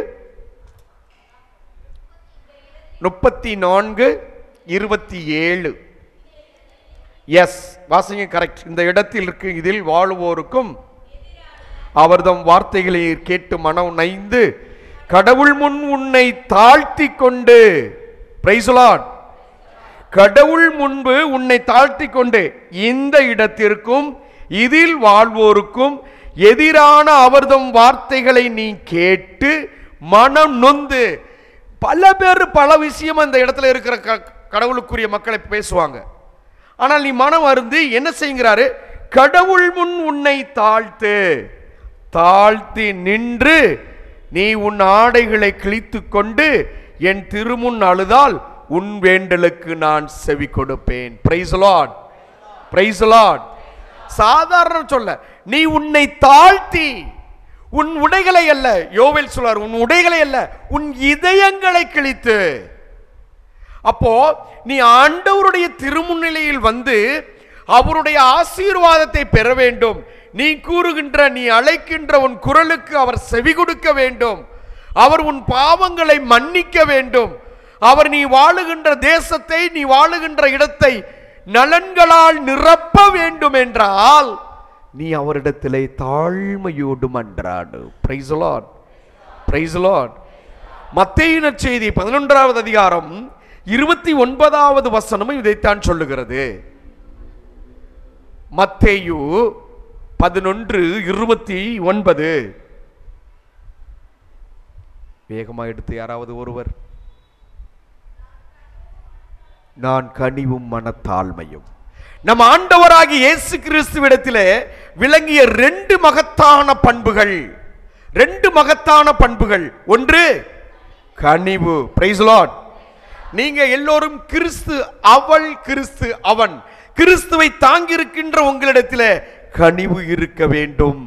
B: 34:27. எஸ், வாசிங்க கரெக்ட். இந்த இடத்தில் இருக்கு, இதில் வாழுவோருக்கும் அவர்தம் வார்த்தைகளை கேட்டு மனம் நைந்து கடவுள் முன் உன்னை தாழ்த்தி கொண்டு, பிரைஸ் தி லார்ட், கடவுள் முன்பு உன்னை தாழ்த்தி கொண்டு இந்த இடத்திற்கும் இதில் வாழ்வோருக்கும் எதிரான அவர்தம் வார்த்தைகளை நீ கேட்டு மனம் நொந்து. பல பேர் பல விஷயம் அந்த இடத்துல இருக்கிற கடவுளுக்குரிய மக்களை பேசுவாங்க. ஆனால் நீ மனம் அருந்து என்ன செய்கிறாரு? கடவுள் முன் உன்னை தாழ்த்தி நின்று நீ உன் ஆடைகளை கிழித்து கொண்டு என் திருமுன் அழுதால் உன் வேண்டலுக்கு நான் செவி கொடுப்பேன். Price the lord. Praise the Lord. சாதாரண சொல்ல, நீ உன்னை தாழ்த்தி, உன் உடைகளை அல்ல, யோவேல் சொல்றார், உன் உடைகளை அல்ல, உன் இதயங்களை கிழித்து. அப்போ நீ ஆண்டவருடைய திருமுன்னிலையில் வந்து அவருடைய ஆசீர்வாதத்தை பெற வேண்டும். நீ கூறுகின்ற, நீ அழைக்கின்ற உன் குரலுக்கு அவர் செவி கொடுக்க வேண்டும். அவர் உன் பாவங்களை மன்னிக்க வேண்டும். அவர் நீ வாழுகின்ற தேசத்தை, நீ வாழுகின்ற இடத்தை நலன்களால் நிரப்ப வேண்டும் என்றால் நீ அவரிடத்திலே தாழ்மையோடு மன்றாடு. Praise the lord. Praise the lord. மத்தேயு நற்செய்தி 11வது அதிகாரம் 29வது வசனமும் இதைத்தான் சொல்லுகிறது. மத்தேயு 11:29. வேகமா எடுத்து யாராவது ஒருவர். நான் கனிவும் மனத்தாழ்மையும். நம் ஆண்டவராகிய இயேசு கிறிஸ்துவிடத்திலே விளங்கிய 2 மகத்தான பண்புகள். 2 மகத்தான பண்புகள். ஒன்று கனிவு. Price the Lord. நீங்க எல்லோரும் கிறிஸ்து அவள், கிறிஸ்து அவன், கிறிஸ்துவை தாங்கியிருக்கின்ற உங்களிடத்திலே கனிவு இருக்க வேண்டும்.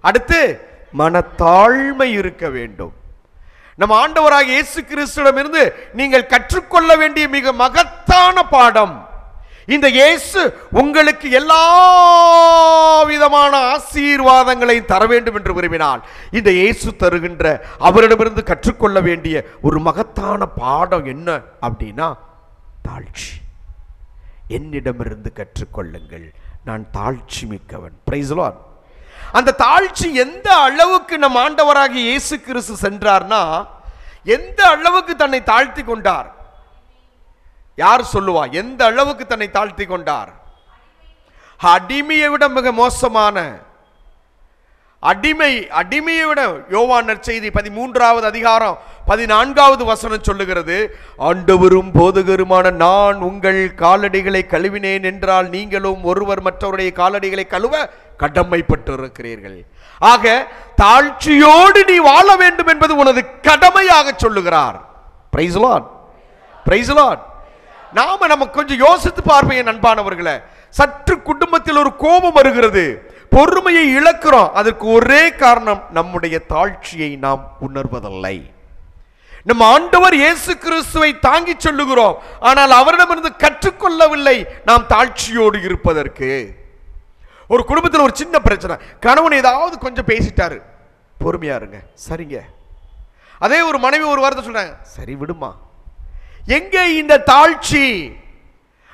B: அடுத்து மனத்தாழ்மை இருக்க வேண்டும். நம் ஆண்டவராகிய இயேசு கிறிஸ்துவிடமிருந்து நீங்கள் கற்றுக்கொள்ள வேண்டிய மிக மகத்தான பாடம். இந்த இயேசு உங்களுக்கு எல்லா விதமான ஆசீர்வாதங்களை தர வேண்டும் என்று விரும்பினால் இந்த இயேசு தருகின்ற அவரிடமிருந்து கற்றுக்கொள்ள வேண்டிய ஒரு மகத்தான பாடம் என்ன அப்படின்னா தாழ்ச்சி. என்னிடமிருந்து கற்றுக்கொள்ளுங்கள், நான் தாழ்ச்சி மிக்கவன். Praise the lord. அந்த தாழ்ச்சி எந்த அளவுக்கு நம் ஆண்டவராகிய இயேசு கிறிஸ்து சென்றார்னா, எந்த அளவுக்கு தன்னை தாழ்த்தி கொண்டார்? யார் சொல்லுவா? எந்த அளவுக்கு தன்னை தாழ்த்தி கொண்டார்? அடிமையை விட மிக மோசமான அடிமையை விட. யோவான் நற்செய்தி 13வது அதிகாரம் 14வது வசனம் சொல்லுகிறது, ஆண்டவரும் போதகருமான நான் உங்கள் காலடிகளை கழுவினேன் என்றால் நீங்களும் ஒருவர் மற்றவருடைய காலடிகளை கழுவ கடமைப்பட்டிருக்கிறீர்கள். ஆக தாழ்ச்சியோடு நீ வாழ வேண்டும் என்பது உனது கடமையாக சொல்லுகிறார். Price the lord. Praise the Lord. நாம கொஞ்சம் யோசித்து பார்ப்பேன் அன்பானவர்களே. சற்று குடும்பத்தில் ஒரு கோபம் வருகிறது, பொறுமையை இழக்கிறோம். அதற்கு ஒரே காரணம் நம்முடைய தாழ்ச்சியை நாம் உணர்வதில்லை. நம் ஆண்டவர் இயேசு கிறிஸ்துவை தாங்கி சொல்லுகிறோம், ஆனால் அவரிடமிருந்து கற்றுக்கொள்ளவில்லை நாம் தாழ்ச்சியோடு இருப்பதற்கு. ஒரு குடும்பத்தில் ஒரு சின்ன பிரச்சனை, கணவன் ஏதாவது கொஞ்சம் பேசிட்டாரு, பொறுமையா இருங்க, சரிங்க. அதே ஒரு மனைவி ஒரு வார்த்தை சொல்றாங்க, சரி விடுமா. எங்கே இந்த தாழ்ச்சி?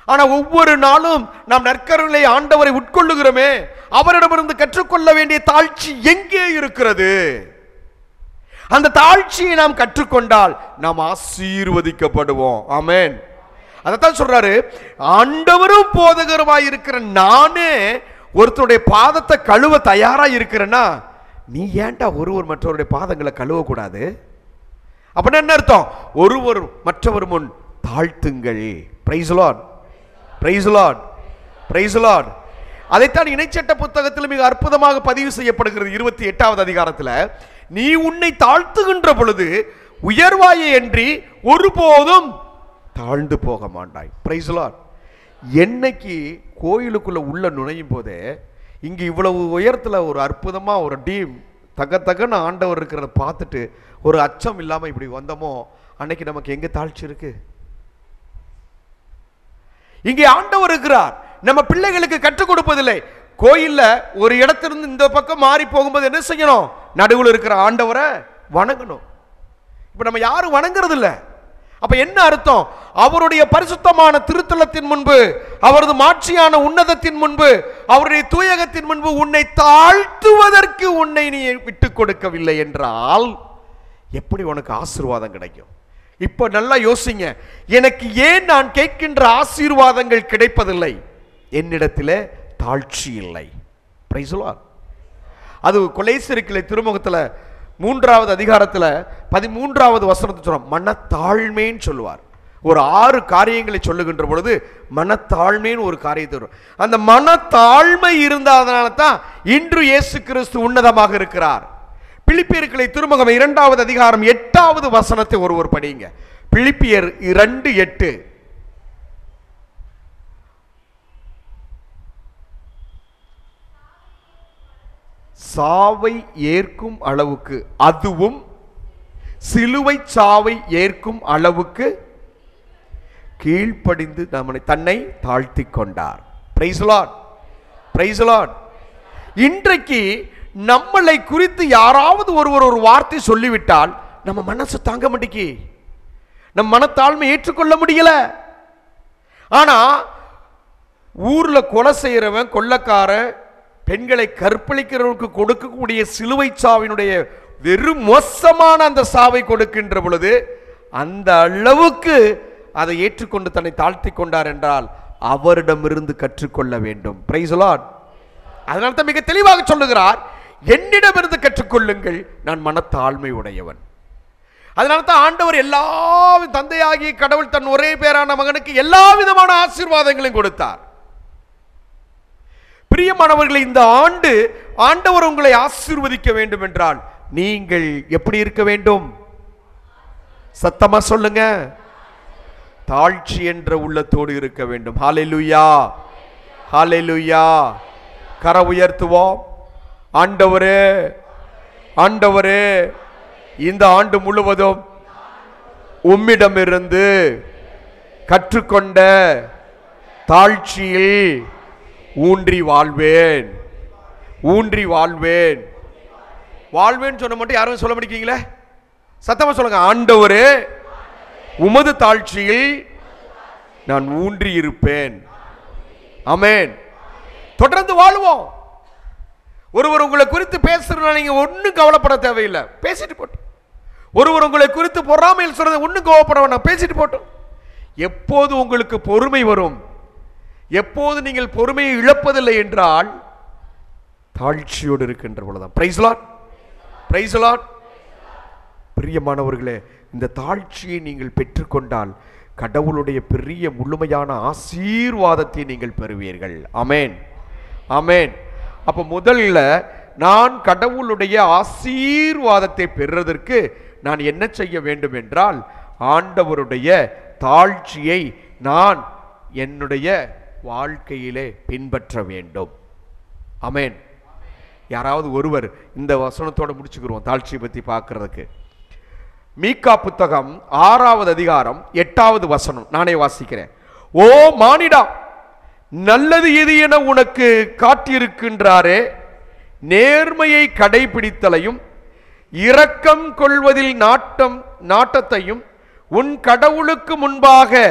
B: ஆனா ஒவ்வொரு நாளும் நாம் நற்கருணை ஆண்டவரை உட்கொள்ளுகிறோமே, அவரிடமிருந்து கற்றுக்கொள்ள வேண்டிய தாழ்ச்சி எங்கே இருக்கிறது? அந்த தாழ்ச்சியை நாம் கற்றுக்கொண்டால் நாம் ஆசீர்வதிக்கப்படுவோம். ஆமென். அதைத்தான் சொல்றாரு, ஆண்டவரும் போதகருமாய் இருக்கிற நானே ஒருத்தருடைய பாதத்தை கழுவ தயாரா இருக்கிறேன்னா நீ ஏன்டா ஒருவர் மற்றவருடைய பாதங்களை கழுவ கூடாது? அப்படின்னா என்ன அர்த்தம்? ஒருவர் மற்றவர் முன் தாழ்த்துங்கள். Praise lord, praise lord, praise lord. அதைத்தான் இணைச்சட்ட புத்தகத்தில் மிக அற்புதமாக பதிவு செய்யப்படுகிறது. 28வது அதிகாரத்தில், நீ உன்னை தாழ்த்துகின்ற பொழுது உயர்வாயே அன்றி ஒருபோதும் தாழ்ந்து போக மாட்டாய். Praise lord. என்னைக்கு கோயிலுக்குள்ள உள்ள நுழையும் போதே இங்க இவ்வளவு உயரத்துல ஒரு அற்புதமா ஒரு டீம் தகன்னு ஆண்டவர் இருக்கிறத பார்த்துட்டு ஒரு அச்சம் இல்லாம இப்படி வந்தோமோ, அன்னைக்கு நமக்கு எங்க தாழ்ச்சி இருக்கு? இங்கே ஆண்டவர் இருக்கிறார், நம்ம பிள்ளைகளுக்கு கற்றுக் கொடுப்பதில்லை. கோயில்ல ஒரு இடத்திலிருந்து இந்த பக்கம் மாறி போகும்போது என்ன செய்யணும்? நடுவில் இருக்கிற ஆண்டவரை வணங்கணும். இப்ப நம்ம யாரும் வணங்குறது இல்லை. அப்ப என்ன அர்த்தம்? அவருடைய பரிசுத்தமான திருத்தலத்தின் முன்பு, அவரது மாட்சியான உன்னதத்தின் முன்பு, அவருடைய தூயகத்தின் முன்பு உன்னை தாழ்த்துவதற்கு உன்னை நீ விட்டுக் கொடுக்கவில்லை என்றால் எப்படி உனக்கு ஆசீர்வாதம் கிடைக்கும்? இப்ப நல்லா யோசிங்க. எனக்கு ஏன் நான் கேட்கின்ற ஆசீர்வாதங்கள் கிடைப்பதில்லை? என்னிடத்திலே தாழ்ச்சி இல்லை. Price the Lord. அது கொலைசீர்களை திருமுகத்தில் 3வது அதிகாரத்தில் 13வது வசனத்தை சொல்றோம். மனத்தாழ்மைன்னு சொல்லுவார். ஒரு 6 காரியங்களை சொல்லுகின்ற பொழுது மனத்தாழ்மைன்னு ஒரு காரியத்தை வரும். அந்த மனத்தாழ்மை இருந்ததனால தான் இன்று இயேசு கிறிஸ்து உன்னதமாக இருக்கிறார். பிலிப்பியர்களை திருமுகம் 2வது அதிகாரம் 8வது வசனத்தை ஒருவர் படிங்க. பிலிப்பியர் 2:8. சாவை ஏற்கும் அளவுக்கு, அதுவும் சிலுவை சாவை ஏற்கும் அளவுக்கு கீழ்ப்படிந்து தன்னை தாழ்த்தி கொண்டார். Price the lord, praise the Lord. இன்றைக்கு நம்மளை குறித்து யாராவது ஒருவர் ஒரு வார்த்தை சொல்லிவிட்டால் நம்ம மனசு தாங்க மாட்டேங்கி, நம்ம மனத்தாழ்மை ஏற்றுக்கொள்ள முடியல. ஆனா ஊர்ல கொலை செய்யறவன், கொள்ளக்காரன், பெண்களை கற்பழிக்கிறவருக்கு கொடுக்கக்கூடிய சிலுவை சாவினுடைய வெறும் மோசமான அந்த சாவை கொடுக்கின்ற பொழுது அந்த அளவுக்கு அதை ஏற்றுக்கொண்டு தன்னை தாழ்த்தி கொண்டார் என்றால் அவரிடமிருந்து கற்றுக்கொள்ள வேண்டும். Price the Lord. அதனால தான் மிக தெளிவாக சொல்லுகிறார், என்னிடமிருந்து கற்றுக்கொள்ளுங்கள், நான் மனத்தாழ்மை உடையவன். அதனால தான் ஆண்டவர் எல்லா தந்தையாகிய கடவுள் தன் ஒரே பேரான மகனுக்கு எல்லா விதமான ஆசீர்வாதங்களையும் கொடுத்தார். பிரியமானவர்களை, இந்த ஆண்டு ஆண்டவர் உங்களை ஆசீர்வதிக்க வேண்டும் என்றால் நீங்கள் எப்படி இருக்க வேண்டும்? சத்தமா சொல்லுங்க. தாழ்ச்சி என்ற உள்ளத்தோடு இருக்க வேண்டும். ஹல்லேலூயா, ஹல்லேலூயா. கர உயர்த்துவோம். ஆண்டவரே, ஆண்டவரே, இந்த ஆண்டு முழுவதும் உம்மிடமிருந்து கற்றுக்கொண்ட தாழ்ச்சியில் ஊன்றி வாழ்வேன், ஊன்றி வாழ்வேன். வாழ்வேன் சொன்ன மட்டும் யாரும் சொல்ல மாட்டீங்களே? சத்தமா சொல்லுங்க. ஆண்டவரே, உமது தாழ்ச்சியில் நான் ஊன்றி இருப்பேன். ஆமென். தொடர்ந்து வாழ்வோம். ஒருவர் உங்களை குறித்து பேசுறதுனால நீங்க ஒன்னும் கவலைப்பட தேவையில்லை, பேசிட்டு போட்டோம். ஒருவர் உங்களை குறித்து பொறாமையில் சொல்றது ஒன்னும் கோவப்பட வேண்டாம், பேசிட்டு போட்டோம். எப்போது உங்களுக்கு பொறுமை வரும்? எப்போது நீங்கள் பொறுமையை இழப்பதில்லை என்றால் தாழ்ச்சியோடு இருக்கின்ற பொழுதுதான். Price the lord, praise the lord. பிரியமானவர்களே, இந்த தாழ்ச்சியை நீங்கள் பெற்றுக்கொண்டால் கடவுளுடைய பெரிய முழுமையான ஆசீர்வாதத்தை நீங்கள் பெறுவீர்கள். ஆமென், ஆமென். அப்ப முதல்ல நான் கடவுளுடைய ஆசீர்வாதத்தை பெறுவதற்கு நான் என்ன செய்ய வேண்டும் என்றால் ஆண்டவருடைய தாழ்ச்சியை நான் என்னுடைய வாழ்க்கையிலே பின்பற்ற வேண்டும். ஆமென். யாராவது ஒருவர் இந்த வசனத்தோட முடிச்சுக்கிறோம் தாழ்ச்சியை பத்தி பார்க்கிறதுக்கு. மீகா புத்தகம் 6வது அதிகாரம் 8வது வசனம் நானே வாசிக்கிறேன். ஓ மானிடா, நல்லது எது என உனக்கு காட்டியிருக்கின்றாரே, நேர்மையை கடைபிடித்தலையும் இரக்கம் கொள்வதில் நாட்டத்தையும் உன் கடவுளுக்கு முன்பாக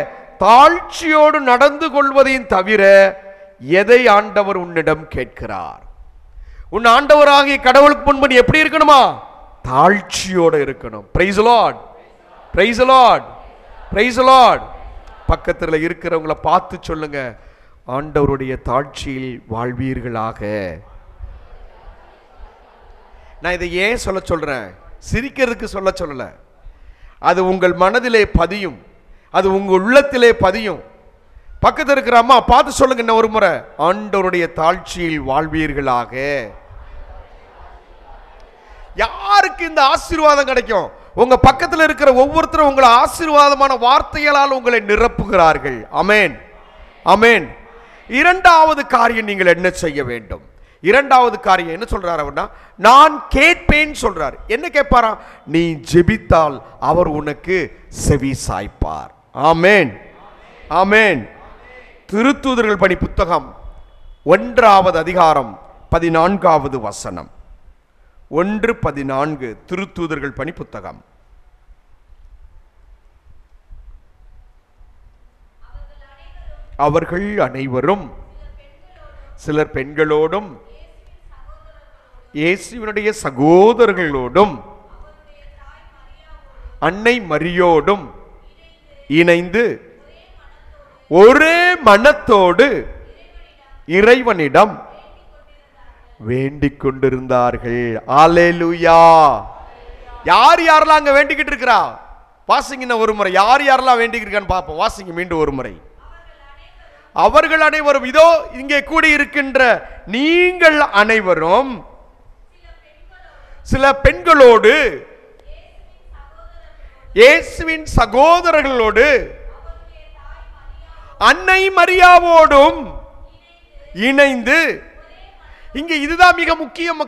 B: தாழ்ச்சியோடு நடந்து கொள்வதையும் தவிர எதை ஆண்டவர் உன்னிடம் கேட்கிறார்? உன் ஆண்டவராகிய கடவுளுக்கு முன்பு நீ எப்படி இருக்கணுமா? தாழ்ச்சியோட இருக்கணும். Price the lord, praise the lord, praise the lord. பக்கத்தில் இருக்கிறவங்கள பார்த்து சொல்லுங்க, ஆண்டவருடைய தாழ்ச்சியில் வாழ்வீர்களாக. நான் இதை ஏன் சொல்றேன்? சிரிக்கிறதுக்கு சொல்லல. அது உங்கள் மனதிலே பதியும், அது உங்கள் உள்ளத்திலே பதியும். பக்கத்தில் இருக்கிற அம்மா பார்த்து சொல்லுங்க இன்னும் ஒரு முறை, ஆண்டவருடைய தாழ்ச்சியில் வாழ்வீர்களாக. யாருக்கு இந்த ஆசீர்வாதம் கிடைக்கும்? உங்க பக்கத்தில் இருக்கிற ஒவ்வொருத்தரும் உங்களை ஆசீர்வாதமான வார்த்தைகளால் உங்களை நிரப்புகிறார்கள். ஆமென், ஆமென். இரண்டாவது காரியம் நீங்கள் என்ன செய்ய வேண்டும்? இரண்டாவது காரியம் என்ன சொல்றாரு அப்படின்னா, நான் கேட்பேன் சொல்றார். என்ன கேட்பாரா? நீ ஜெபித்தால் அவர் உனக்கு செவி சாய்ப்பார். ஆமென், ஆமென். திருத்தூதர்கள் பணி புத்தகம் 1வது அதிகாரம் 14வது வசனம். 1:14 திருத்தூதர்கள் பணி புத்தகம். அவர்கள் அனைவரும் சிலர் பெண்களோடும் இயேசுவினுடைய சகோதரர்களோடும் அன்னை மரியோடும் இணைந்து ஒரே மனத்தோடு இறைவனிடம் வேண்டிக் கொண்டிருந்தார்கள். அல்லேலூயா. யார் யாரெல்லாம் அங்க வேண்டிக்கிட்டு இருக்கிறா? வாசிங்க ஒரு முறை. யார் யாரெல்லாம் வேண்டிக்கிட்டு இருக்கான்னு பார்ப்போம். வாசிங்க மீண்டும் ஒரு முறை. அவர்கள் அனைவரும், இதோ இங்கே கூடி இருக்கின்ற நீங்கள் அனைவரும் சில பெண்களோடு இயேசுவின் சகோதரர்களோடு அன்னை மரியாவோடும் இணைந்து, இங்க இதுதான் மிக முக்கியம்,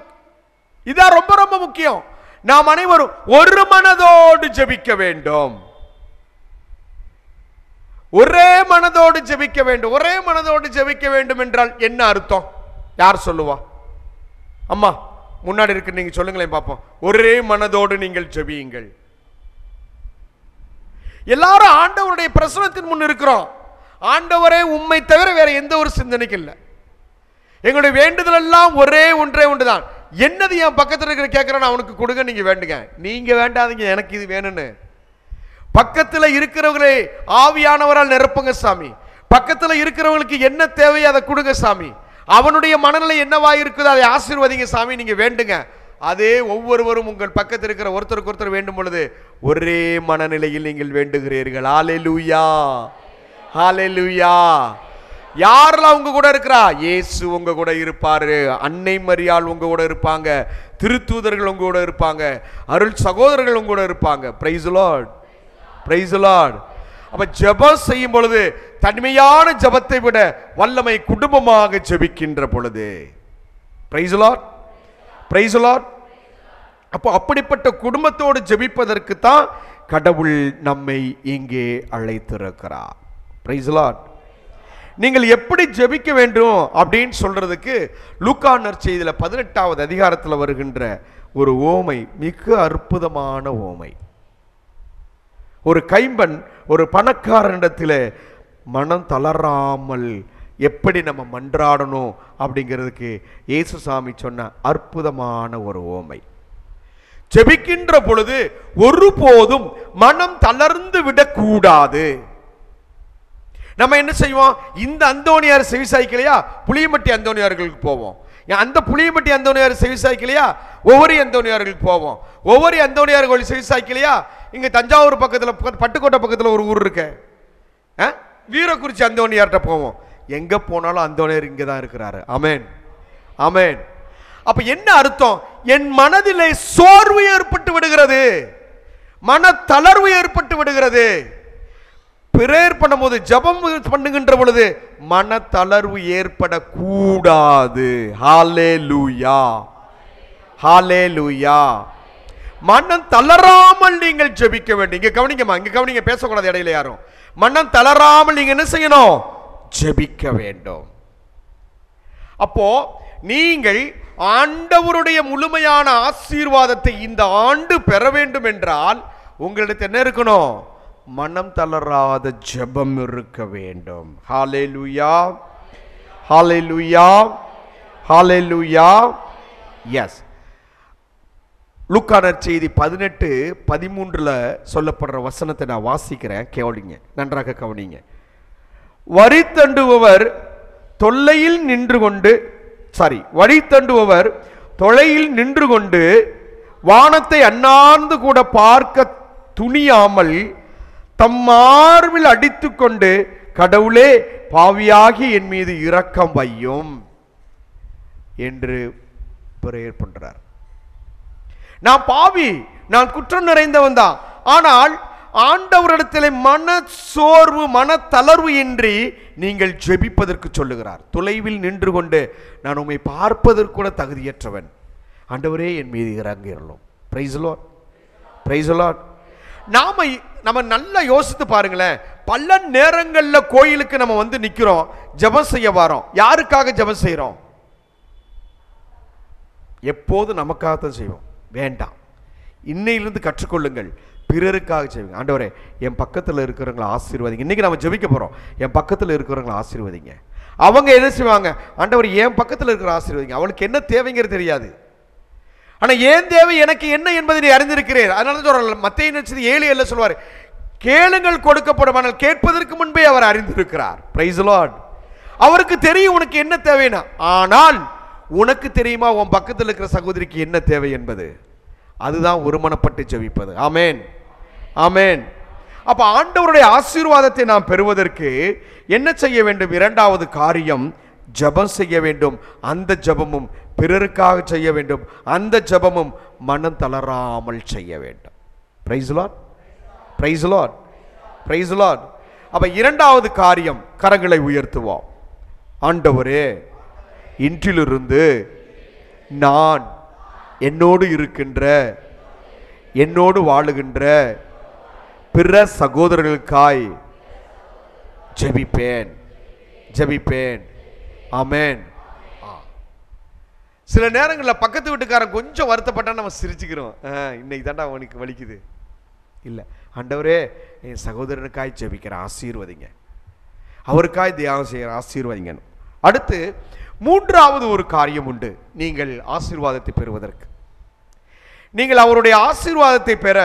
B: இதுதான் ரொம்ப ரொம்ப முக்கியம். நாம் அனைவரும் ஒரு மனதோடு ஜெபிக்க வேண்டும். ஒரே மனதோடு ஜெபிக்க வேண்டும். ஒரே மனதோடு ஜெபிக்க வேண்டும் என்றால் என்ன அர்த்தம்? யார் சொல்லுவா? அம்மா முன்னாடி இருக்கு, நீங்க சொல்லுங்களேன் பாப்போம். ஒரே மனதோடு நீங்கள் ஜெபியுங்கள். எல்லாரும் ஆண்டவருடைய பிரசன்னத்தின் முன் இருக்கிறோம். ஆண்டவரே உம்மை தவிர வேற எந்த ஒரு சிந்தனைக்கு இல்லை. எங்களுடைய வேண்டுதல் எல்லாம் ஒரே ஒன்றுதான். என்னது என் பக்கத்தில் இருக்கிற கேட்கிறேன், அவனுக்கு கொடுங்க, நீங்க வேண்டுங்க. நீங்க வேண்டாதீங்க, எனக்கு இது வேணும்னு. பக்கத்தில் இருக்கிறவங்களே ஆவியானவரால் நிரப்புங்க சாமி. பக்கத்தில் இருக்கிறவங்களுக்கு என்ன தேவையோ அதை கொடுங்க சாமி. அவனுடைய மனநிலை என்னவா இருக்குதோ அதை ஆசீர்வதிங்க சாமி. நீங்க வேண்டுங்க. அதே ஒவ்வொருவரும் உங்கள் பக்கத்தில் இருக்கிற ஒருத்தருக்கு ஒருத்தர் வேண்டும் பொழுது ஒரே மனநிலையில் நீங்கள் வேண்டுகிறீர்கள். ஹல்லேலூயா, ஹல்லேலூயா. யாரெல்லாம் உங்க கூட இருக்கிறா? இயேசு உங்க கூட இருப்பாரு. அன்னை மரியாள் உங்க கூட இருப்பாங்க. திருத்தூதர்கள் உங்க கூட இருப்பாங்க. அருள் சகோதரர்கள் உங்க கூட இருப்பாங்க. Price the lord, praise the Lord. அப்ப ஜெபம் செய்யும் பொழுது தனிமையான ஜெபத்தை விட வல்லமை குடும்பமாக ஜெபிக்கின்ற பொழுது, price the lord, praise the Lord. அப்போ அப்படிப்பட்ட குடும்பத்தோடு ஜெபிப்பதற்கு தான் கடவுள் நம்மை இங்கே அழைத்திருக்கிறார். Price the Lord. நீங்கள் எப்படி ஜெபிக்க வேண்டும் அப்படின்னு சொல்றதுக்கு லூக்கா நற்செய்தியில 18வது அதிகாரத்தில் வருகின்ற ஒரு ஓமை மிக அற்புதமான ஓமை. ஒரு கைம்பன் ஒரு பணக்காரனிடத்தில் மனம் தளராமல் எப்படி நம்ம மன்றாடணும் அப்படிங்கிறதுக்கு இயேசுசாமி சொன்ன அற்புதமான ஒரு ஓமை. ஜெபிக்கின்ற பொழுது ஒருபோதும் மனம் தளர்ந்து விடக்கூடாது. நம்ம என்ன செய்வோம்? இந்த அந்தோனியார் செவிசாய்க்கலையா, புளியம்பட்டி அந்தோனியார்களுக்கு போவோம். அந்த புளியம்பட்டி அந்தோனியார் செவிசாய்க்கலையா, ஒவ்வொரு அந்தோனியார்களுக்கு போவோம். ஒவ்வொரு அந்தோனியார்கள் செவிசாய்க்கலையா, இங்க தஞ்சாவூர் பக்கத்தில் பட்டுக்கோட்டை பக்கத்தில் ஒரு ஊர் இருக்கு, வீரக்குறிச்சி அந்தோனியார்கிட்ட போவோம். எங்க போனாலும் அந்தோனியார் இங்கே தான் இருக்கிறாரு. ஆமென், ஆமென். அப்ப என்ன அர்த்தம்? என் மனதிலே சோர்வு ஏற்பட்டு விடுகிறது, மன தளர்வு ஏற்பட்டு விடுகிறது. பிரேயர் பண்ணும்போது, ஜெபம் பண்ணுகின்ற பொழுது மன தளர்வு ஏற்படக்கூடாது. ஹல்லேலூயா, ஹல்லேலூயா. மனம் தளராமல் நீங்கள் ஜெபிக்க வேண்டும். இங்க கவனிங்கம்மா, இங்க கவனிங்க, பேசக்கூடாது இடையில யாரும். மனம் தளராமல் நீங்க என்ன செய்யணும்? ஜெபிக்க வேண்டும். அப்போ நீங்கள் ஆண்டவருடைய முழுமையான ஆசீர்வாதத்தை இந்த ஆண்டு பெற வேண்டும் என்றால் உங்களிடத்தில் என்ன இருக்கணும்? மனம் தளராத ஜெபம் இருக்க வேண்டும். ஹல்லேலூயா, ஹல்லேலூயா, ஹல்லேலூயா. எஸ். லூக்கா நற்செய்தி 18:13 சொல்லப்படுற வசனத்தை நான் வாசிக்கிறேன், கேளுங்க, நன்றாக கவனிங்க. வரி தண்டுபவர் தொல்லையில் நின்று கொண்டு வரி தண்டுபவர் தொலையில் நின்று கொண்டு வானத்தை அண்ணாந்து கூட பார்க்க துணியாமல் தம் மார்பில் அடித்துக்கொண்டு, கடவுளே, பாவியாகி என் மீது இரக்கம் வையும் என்று பிரேயர் பண்றார். நான் பாவி, நான் குற்றம் நிறைந்தவன் தான். ஆனால் ஆண்டவரிடத்திலே மன சோர்வு, மன தளர்வு இன்றி நீங்கள் ஜெபிப்பதற்கு சொல்லுகிறார். தொலைவில் நின்று கொண்டு, நான் உம்மை பார்ப்பதற்கு கூட தகுதியற்றவன், ஆண்டவரே என் மீது இறங்கிரலும். Praise the lord, praise the lord. நம்ம நல்லா யோசித்து பாருங்களேன். பல நேரங்களில் கோயிலுக்கு நம்ம வந்து நிக்கிறோம், ஜெபம் செய்ய வரோம். யாருக்காக ஜெபம் செய்யறோம்? எப்போது நமக்காகத்தான் செய்வோம். வேண்டாம், இன்னையிலிருந்து கற்றுக்கொள்ளுங்கள், பிறருக்காக செய்வீங்க. ஆண்டவரே என் பக்கத்தில் இருக்கிறவங்களை ஆசீர்வதிங்க. இன்னைக்கு நம்ம ஜெபிக்க போறோம், என் பக்கத்தில் இருக்கிறவங்களை ஆசீர்வதிங்க. அவங்க என்ன செய்வாங்க? ஆண்டவர் என் பக்கத்தில் இருக்கிற ஆசீர்வதிங்க. அவளுக்கு என்ன தேவைங்கிறது தெரியாது, ஆனா ஏன் தேவை எனக்கு என்ன என்பதை நீ அறிந்திருக்கிறேன். அதனால சொல்ற மத்தேயு நற்செய்தி 7:7 சொல்வார், கேளுங்கள் கொடுக்கப்படும், ஆனால் கேட்பதற்கு முன்பே அவர் அறிந்திருக்கிறார். Price the Lord. அவருக்கு தெரியும் உனக்கு என்ன தேவைனா. ஆனால் உனக்கு தெரியுமா உன் பக்கத்தில் இருக்கிற சகோதரிக்கு என்ன தேவை என்பது? அதுதான் ஒருமனப்பட்டு ஜெபிப்பது. ஆமென், ஆமென். அப்ப ஆண்டவருடைய ஆசீர்வாதத்தை நாம் பெறுவதற்கு என்ன செய்ய வேண்டும்? இரண்டாவது காரியம், ஜெபம் செய்ய வேண்டும். அந்த ஜெபமும் பிறருக்காக செய்ய வேண்டும். அந்த ஜெபமும் மனம் தளராமல் செய்ய வேண்டும். Price the lord, praise the lord, praise the Lord. அப்ப இரண்டாவது காரியம், கரங்களை உயர்த்துவோம். ஆண்டவரே, இன்றிலிருந்து நான் என்னோடு இருக்கின்ற, என்னோடு வாழுகின்ற பிற சகோதரர்களுக்காய் ஜெபிப்பேன், ஜெபிப்பேன். ஆமென். சில நேரங்களில் பக்கத்து வீட்டுக்காரன் கொஞ்சம் வருத்தப்பட்டா நம்ம சிரிச்சுக்கிறோம், இன்னைக்கு தாண்டா அவனுக்கு வலிக்குது. இல்லை, ஆண்டவரே என் சகோதரனுக்காய் ஜெபிக்கிற, ஆசீர்வதிங்க, அவருக்காய் தியாகம் செய்கிற, ஆசீர்வதிங்க. அடுத்து மூன்றாவது ஒரு காரியம் உண்டு. நீங்கள் ஆசீர்வாதத்தை பெறுவதற்கு, நீங்கள் அவருடைய ஆசீர்வாதத்தை பெற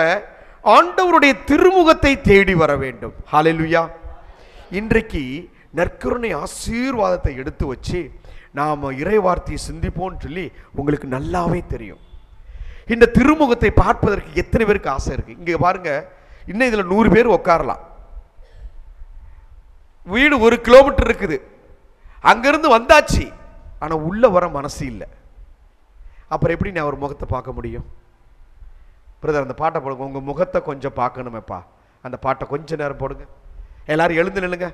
B: ஆண்டவருடைய திருமுகத்தை தேடி வர வேண்டும். ஹல்லேலூயா. இன்றைக்கு நற்கருணை ஆசீர்வாதத்தை எடுத்து வச்சு நாம் இறை வார்த்தையை சிந்திப்போம்னு சொல்லி உங்களுக்கு நல்லாவே தெரியும். இந்த திருமுகத்தை பார்ப்பதற்கு எத்தனை பேருக்கு ஆசை இருக்கு? இங்கே பாருங்க, இன்னும் இதில் 100 பேர் உட்காரலாம். வீடு 1 கிலோமீட்டர் இருக்குது, அங்கிருந்து வந்தாச்சு, ஆனால் உள்ள வர மனசு இல்லை. அப்புறம் எப்படி நான் ஒரு முகத்தை பார்க்க முடியும்? பிரதர் அந்த பாட்டை போடுங்க, உங்க முகத்தை கொஞ்சம் பார்க்கணுமேப்பா, அந்த பாட்டை கொஞ்ச நேரம் போடுங்க. எல்லாரும் எழுந்து நில்லுங்க,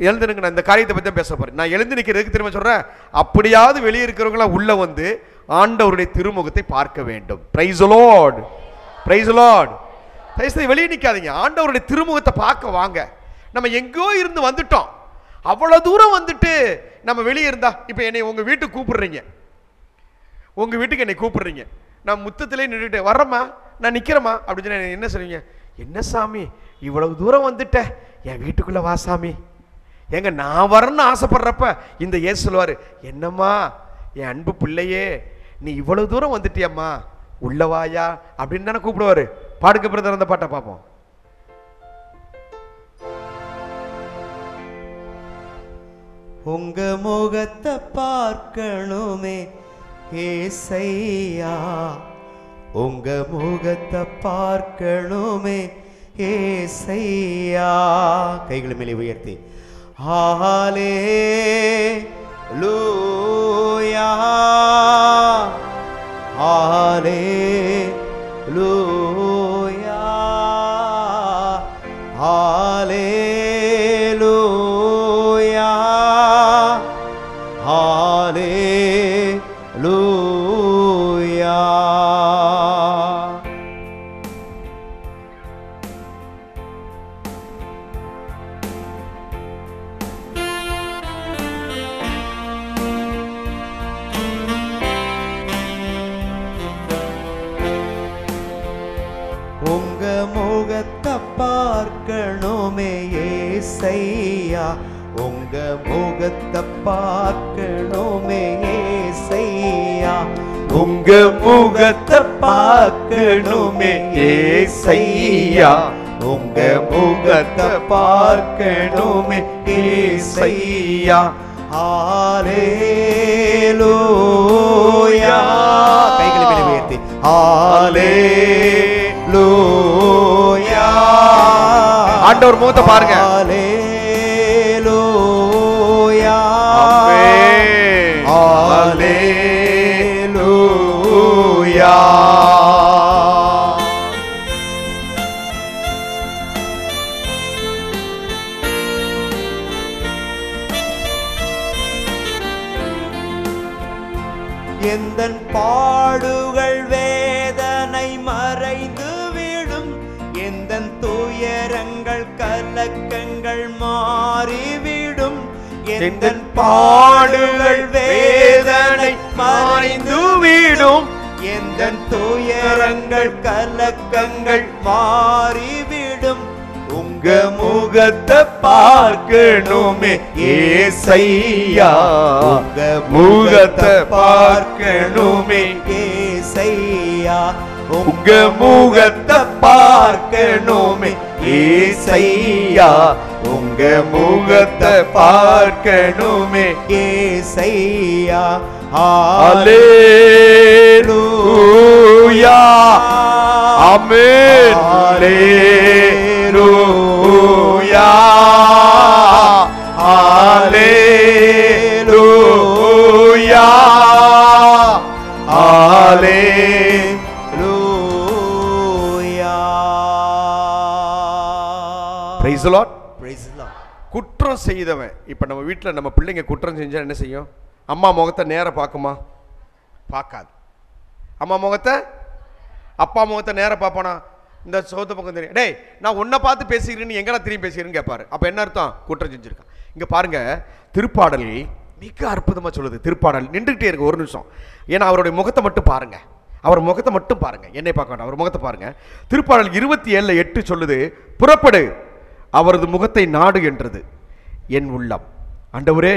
B: எழுந்து நில்லுங்க. நான் இந்த காரியத்தை பற்றி தான் பேச போறேன். நான் எழுந்து நிற்கிறதுக்கு திரும்ப சொல்றேன், அப்படியாவது வெளியே இருக்கிறவங்களாம் உள்ள வந்து ஆண்டவருடைய திருமுகத்தை பார்க்க வேண்டும். Price the lord, praise the Lord. வெளியே நிற்காதீங்க, ஆண்டவருடைய திருமுகத்தை பார்க்க வாங்க. நம்ம எங்கோ இருந்து வந்துட்டோம், அவ்வளவு தூரம் வந்துட்டு நம்ம வெளியே இருந்தா, இப்போ என்னை உங்க வீட்டுக்கு கூப்பிடுறீங்க, உங்க வீட்டுக்கு என்னை கூப்பிடுறீங்க, நான் முத்தத்திலே நின்றுட்டு வர்றேம்மா, நான் நிற்கிறேம்மா அப்படின்னு சொன்ன என்ன சொல்லுவீங்க? என்ன சாமி இவ்வளவு தூரம் வந்துட்ட, என் வீட்டுக்குள்ள வா சாமி. ஏங்க நான் வரணும்னு ஆசைப்படுறப்ப இந்த ஏசு சொல்லுவாரு, என்னம்மா என் அன்பு பிள்ளையே, நீ இவ்வளவு தூரம் வந்துட்டியம்மா, உள்ளவாயா அப்படின்னு தானே கூப்பிடுவாரு. பாடுக்க பிரதர் அந்த பாட்டை பார்ப்போம்.
C: உங்க முகத்தை பார்க்கணுமே ஏசையா, உங்க முகத்தை பார்க்கணுமே ஏசையா. கைகளை மேலே உயர்த்தி ஹல்லேலூயா, ஹல்லேலூயா, ஹல்லேலூயா, ஹல்லேலூயா. உங்க முகத்தை பார்க்கணுமே ஏசையா, உங்க முகத்தை பார்க்கணுமே ஏசையா, உங்க முகத்தை பார்க்கணுமே ஏசையா, உங்க முகத்தை பார்க்கணுமே ஏசையா. ஹalleluya, கைகளை மேலே உயர்த்தி ஹalleluya.
B: ஆண்டவர் முகத்தை பாருங்க.
C: ஹalleluya,
B: ஆமென்.
C: ஹalleluya. எந்தன் பாடுகள் வேதனை மறைந்து விடும், எந்தன் துயரங்கள் கலக்கங்கள் மாறிவிடும், எந்தன் பாடுகள் வேதனை மறைந்து விடும், எந்தன் துயரங்கள் கலக்கங்கள் மாறிவிடும். உங்க முகத்தை பார்க்கணுமே ஏசையா, உங்க முகத்தை பார்க்கணுமே ஏசையா, உங்க முகத்தை பார்க்கணுமே ஏசையா, உங்க முகத்தை பார்க்கணுமே ஏசையா.
B: ஹalleluya, ஆமென். ஹalleluya, ஹalleluya,
C: ஹalleluya.
B: praise the lord.
C: Praise the Lord.
B: குற்றம் செய்தவன், இப்ப நம்ம வீட்டில் நம்ம பிள்ளைங்க குற்றம் செஞ்சா என்ன செய்யும்? அம்மா முகத்தை நேர பார்க்குமா? பார்க்காது. அம்மா முகத்தை, அப்பா முகத்தை நேர பார்ப்பானா? இந்த சோத்த பக்கம் தெரியும், டேய் நான் உன்னை பார்த்து பேசுகிறேன்னு எங்கடா திரும்பி பேசுகிறேன்னு கேட்பாரு. அப்போ என்ன அர்த்தம்? குற்றம் செஞ்சிருக்கான். இங்கே பாருங்க, திருப்பாடல் மிக அற்புதமாக சொல்லுது. திருப்பாடல் நின்றுகிட்டே இருக்கு ஒரு நிமிஷம், ஏன்னா அவருடைய முகத்தை மட்டும் பாருங்க, அவர் முகத்தை மட்டும் பாருங்க, என்னை பார்க்க வேண்டாம், அவர் முகத்தை பாருங்க. திருப்பாடல் 27:8 சொல்லுது, புறப்படு அவரது முகத்தை நாடு என்றது என் உள்ளம், ஆண்டவரே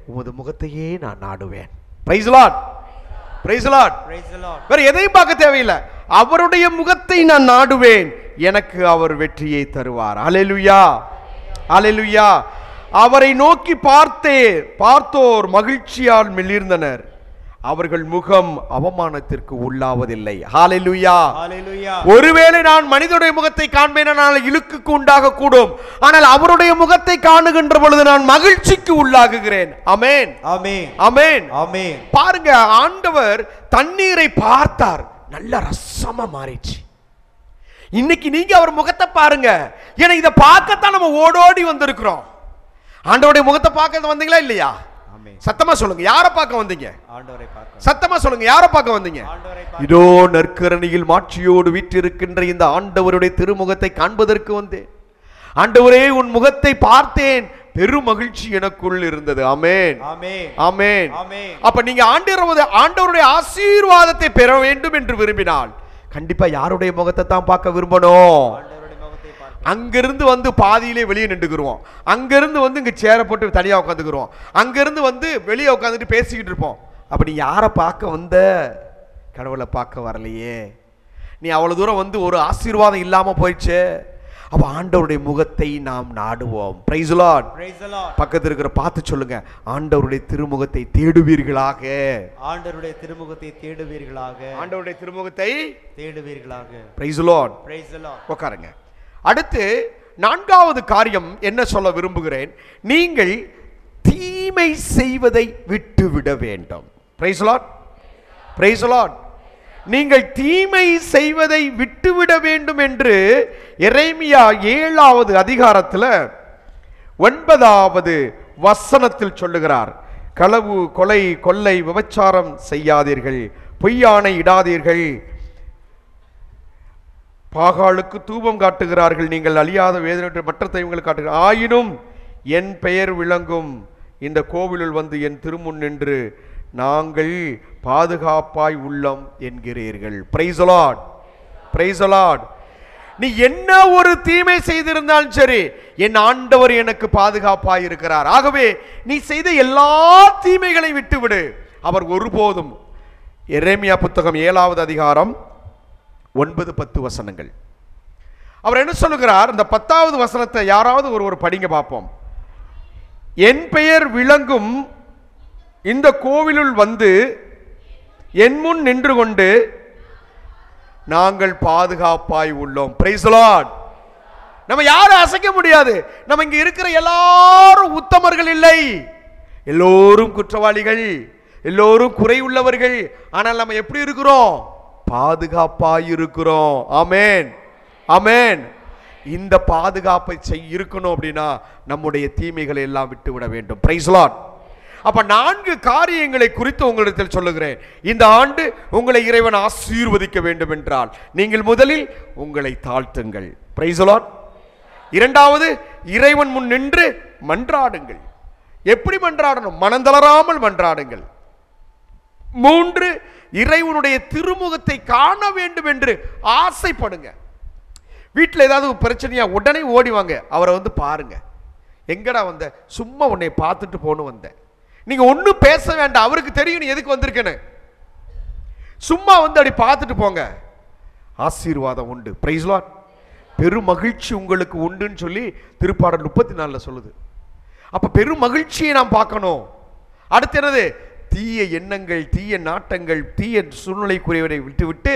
B: உமது முகத்தையே நான் நாடுவேன். Praise the lord, praise the lord. வேற எதையும் பார்க்க தேவையில்லை, அவருடைய முகத்தை நான் நாடுவேன், எனக்கு அவர் வெற்றியை தருவார். அல்லேலூயா, அல்லேலூயா. அவரை நோக்கி பார்த்தோர் மகிழ்ச்சியால் மெலிர்ந்தனர், அவர்கள் முகம் அவமானத்திற்கு உள்ளாவதில்லை. ஹalleluya,
C: ஹalleluya.
B: ஒருவேளை நான் மனிதனுடைய முகத்தை காண்பேனால் இழுக்குக்கு உண்டாக கூடும், ஆனால் அவருடைய முகத்தை காணுகின்ற பொழுது நான் மகிழ்ச்சிக்கு உள்ளாகுகிறேன். ஆமென்,
C: ஆமென்,
B: ஆமென்,
C: ஆமென்.
B: பாருங்க, ஆண்டவர் தண்ணீரை பார்த்தார், நல்ல ரசமா மாறிச்சு. இன்னைக்கு நீங்க அவர் முகத்தை பாருங்க, ஏன்னா இதை பார்க்கத்தான் நம்ம ஓடோடி வந்திருக்கிறோம். ஆண்டவருடைய முகத்தை பார்க்க வந்தீங்களா இல்லையா? சத்தமா சொல்லுங்க, யாரை பார்க்க வந்தீங்க?
C: ஆண்டவரை பார்க்க.
B: சத்தமா சொல்லுங்க, யாரை பார்க்க வந்தீங்க?
C: ஆண்டவரை பார்க்க.
B: இதோ நற்கரணியில் மாட்சியோடு வீற்றிருக்கின்ற இந்த ஆண்டவருடைய திருமுகத்தை காண்பதற்கு வந்தேன். ஆண்டவரே உன் முகத்தை பார்த்தேன், பெரும் மகிழ்ச்சி எனக்குள் இருந்தது. ஆமென்,
C: ஆமென்,
B: ஆமென்,
C: ஆமென்.
B: அப்ப நீங்க ஆண்டவருடைய ஆசீர்வாதத்தை பெற வேண்டும் என்று விரும்பினால் கண்டிப்பா யாருடைய முகத்தை தான் பார்க்க விரும்பணும்?
C: ஆண்டவருடைய முகத்தை பார்க்க.
B: அங்கிருந்து வந்து பாதியிலே வெளியே நின்றுக்குருவோம், அங்கிருந்து வந்து இங்க சேரை போட்டு தனியா உட்காந்துக்குருவோம், அங்கிருந்து வந்து வெளியே உட்காந்துட்டு பேசிக்கிட்டு இருப்போம். அப்படி யாரை பார்க்க வந்த? கடவுளை பார்க்க வரலையே. நீ அவ்வளவு தூரம் வந்து ஒரு ஆசீர்வாதம் இல்லாம போயிடுச்சு. அப்ப ஆண்டவருடைய முகத்தை நாம் நாடுவோம். Praise the lord,
C: praise the lord.
B: பக்கத்துல இருக்கிற பார்த்து சொல்லுங்க, ஆண்டவருடைய திருமுகத்தை தேடுவீர்களாக.
C: ஆண்டவருடைய திருமுகத்தை தேடுவீர்களாக.
B: ஆண்டவருடைய திருமுகத்தை
C: தேடுவீர்களாக.
B: Praise the lord.
C: Praise the lord.
B: உட்காருங்க. அடுத்து 4வது காரியம் என்ன சொல்ல விரும்புகிறேன், நீங்கள் தீமை செய்வதை விட்டுவிட வேண்டும். Price the lord, praise the Lord. நீங்கள் தீமை செய்வதை விட்டுவிட வேண்டும் என்று எரேமியா 7வது அதிகாரத்தில் 9வது வசனத்தில் சொல்லுகிறார். களவு, கொலை, கொள்ளை, விபச்சாரம் செய்யாதீர்கள், பொய்யானை இடாதீர்கள், பாகாலுக்கு தூபம் காட்டுகிறார்கள், நீங்கள் அழியாத வேதனை மற்ற தெய்வங்களுக்கு காட்டுகிறார், ஆயினும் என் பெயர் விளங்கும் இந்த கோவிலில் வந்து என் திருமுன் நின்று நாங்கள் பாதுகாப்பாய் உள்ளம் என்கிறீர்கள். Praise the lord, praise the lord. நீ என்ன ஒரு தீமை செய்திருந்தாலும் சரி, என் ஆண்டவர் எனக்கு பாதுகாப்பாய் இருக்கிறார். ஆகவே நீ செய்த எல்லா தீமைகளை விட்டுவிடு. அவர் ஒருபோதும், எரேமியா புத்தகம் 7வது அதிகாரம் 9-10 வசனங்கள். அவர் என்ன சொல்லுகிறார்? இந்த 10வது வசனத்தை யாராவது ஒரு படிங்க பார்ப்போம். என் பெயர் விளங்கும் இந்த கோவிலுள் வந்து என் முன் நின்று கொண்டு நாங்கள் பாதுகாப்பாய் உள்ளோம். Price the lord. நம்ம யாரும் அசைக்க முடியாது. நம்ம இங்க இருக்கிற எல்லாரும் உத்தமர்கள் இல்லை, எல்லோரும் குற்றவாளிகள், எல்லோரும் குறை உள்ளவர்கள். ஆனால் நம்ம எப்படி இருக்கிறோம்? பாதுகாப்பாய் இருக்கிறோம். ஆமென், ஆமென். இந்த பாதுகாப்பை இருக்கணும் அப்படின்னா நம்முடைய தீமைகளை எல்லாம் விட்டுவிட வேண்டும். Price the Lord. அப்ப 4 காரியங்களை குறித்து உங்களிடத்தில் சொல்லுகிறேன். இந்த ஆண்டு உங்களை இறைவன் ஆசீர்வதிக்க வேண்டும் என்றால் நீங்கள் முதலில் உங்களை தாழ்த்துங்கள். Price the Lord. இரண்டாவது, இறைவன் முன் நின்று மன்றாடுங்கள். எப்படி மன்றாடணும்? மனந்தளராமல் மன்றாடுங்கள். 3, இறைவனுடைய திருமுகத்தை காண வேண்டும் என்று ஆசைப்படுங்க. வீட்டில் ஏதாவது பிரச்சனையா உடனே ஓடிவாங்க, அவரை வந்து பாருங்க. எங்கடா வந்த? சும்மா உன்னை பார்த்துட்டு போன்னு வந்தேன். நீங்க ஒன்றும் பேச வேண்டாம், அவருக்கு தெரியும் நீ எதுக்கு வந்திருக்கேன்னு. சும்மா வந்து அப்படி பார்த்துட்டு போங்க, ஆசீர்வாதம் உண்டு. Price the Lord. பெரும் மகிழ்ச்சி உங்களுக்கு உண்டுன்னு சொல்லி திருப்பாடல் 34 சொல்லுது. அப்ப பெரும் மகிழ்ச்சியை நாம் பார்க்கணும். அடுத்து என்னது? தீய எண்ணங்கள், தீய நாட்டங்கள், தீய சூழ்நிலைக்குரியவரை விட்டுவிட்டு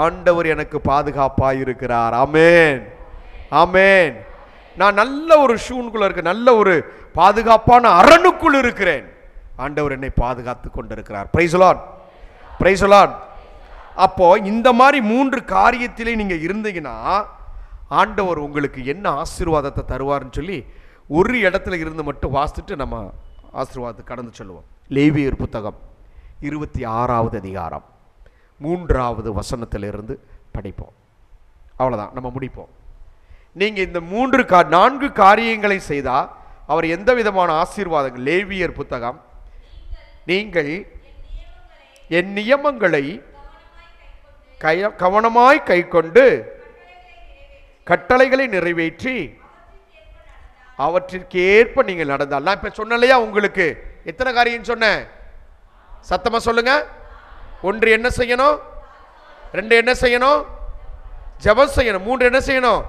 B: ஆண்டவர் எனக்கு பாதுகாப்பாய் இருக்கிறார். ஆமென், ஆமென். நான் நல்ல ஒரு ஷூனுக்குள்ள இருக்க, நல்ல ஒரு பாதுகாப்பான அரணுக்குள் இருக்கிறேன். ஆண்டவர் என்னை பாதுகாத்து கொண்டிருக்கிறார். Price the lord, praise the Lord. அப்போ இந்த மாதிரி 3 காரியத்திலே நீங்க இருந்தீங்கன்னா ஆண்டவர் உங்களுக்கு என்ன ஆசீர்வாதத்தை தருவார்னு சொல்லி ஒரு இடத்துல இருந்து மட்டும் வாசிச்சுட்டு நம்ம ஆசீர்வாதத்தை கடந்து சொல்லுவோம். லேவியர் புத்தகம் 26வது அதிகாரம் 3வது வசனத்திலிருந்து படிப்போம். அவ்வளவுதான், நம்ம முடிப்போம். நீங்க இந்த 4 காரியங்களை செய்தா அவர் எந்த விதமான ஆசீர்வாதங்கள்? லேவியர் புத்தகம், நீங்கள் என் நியமங்களை கவனமாய் கைக்கொண்டு கட்டளைகளை நிறைவேற்றி அவற்றிற்கேற்ப நீங்கள் நடந்தால். நான் இப்ப சொன்னலையா உங்களுக்கு எத்தனை காரியம் சொன்னேன்? சத்தமா சொல்லுங்க. 1 என்ன செய்யணும்? 2 என்ன செய்யணும்? ஜெபம் செய்யணும். 3 என்ன செய்யணும்?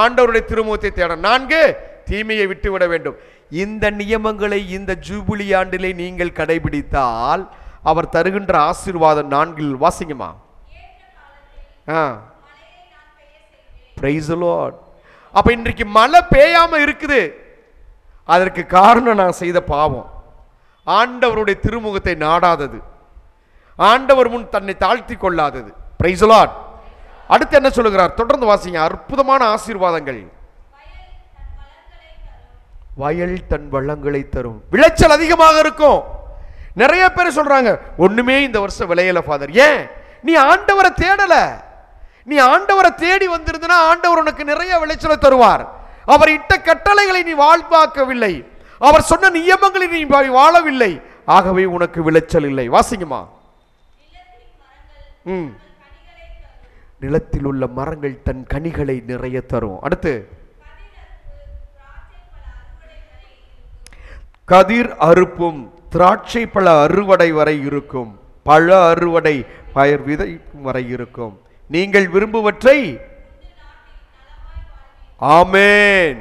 B: ஆண்டவருடைய திருமுகத்தை தேடணும். 4 தீமையை விட்டுவிட வேண்டும். இந்த நியமங்களை இந்த ஜூபிலி ஆண்டிலே நீங்கள் கடைபிடித்தால் அவர் தருகின்ற ஆசீர்வாதம் 4 வாசிங்கம்மா. Price the Lord. அப்ப இன்றைக்கு மழை பெய்யாம இருக்குது, அதற்கு காரணம் நான் செய்த பாவம், ஆண்டவருடைய திருமுகத்தை நாடாதது, ஆண்டவர் முன் தன்னை தாழ்த்தி கொள்ளாதது. Price the Lord. அடுத்து என்ன சொல்லுகிறார்? தொடர்ந்து வாசிங்க. அற்புதமான ஆசீர்வாதங்கள். வயல் தன் வளங்களை தரும். விளைச்சல் அதிகமாக இருக்கும். நிறைய பேர் சொல்றாங்க ஒண்ணுமே இந்த வருஷம் விளையல ஃபாதர். ஏன்? நீ ஆண்டவரை தேடல. நீ ஆண்டவரை தேடி வந்திருந்தனா ஆண்டவர் உனக்கு நிறைய விளைச்சலை தருவார். அவர் இட்ட கட்டளைகளை நீ வாழ்வாக்கவில்லை, அவர் சொன்ன நியமங்களை நீ வாழவில்லை, ஆகவே உனக்கு விளைச்சல் இல்லை. வாசிங்கம்மா. நிலத்தில் உள்ள மரங்கள் தன் கனிகளை நிறைய தரும். அடுத்து கதிர் அறுப்பும் திராட்சை பழ அறுவடை வரை இருக்கும், பழ அறுவடை பயிர் விதைக்கும் வரை இருக்கும். நீங்கள் விரும்புவற்றை. ஆமென்.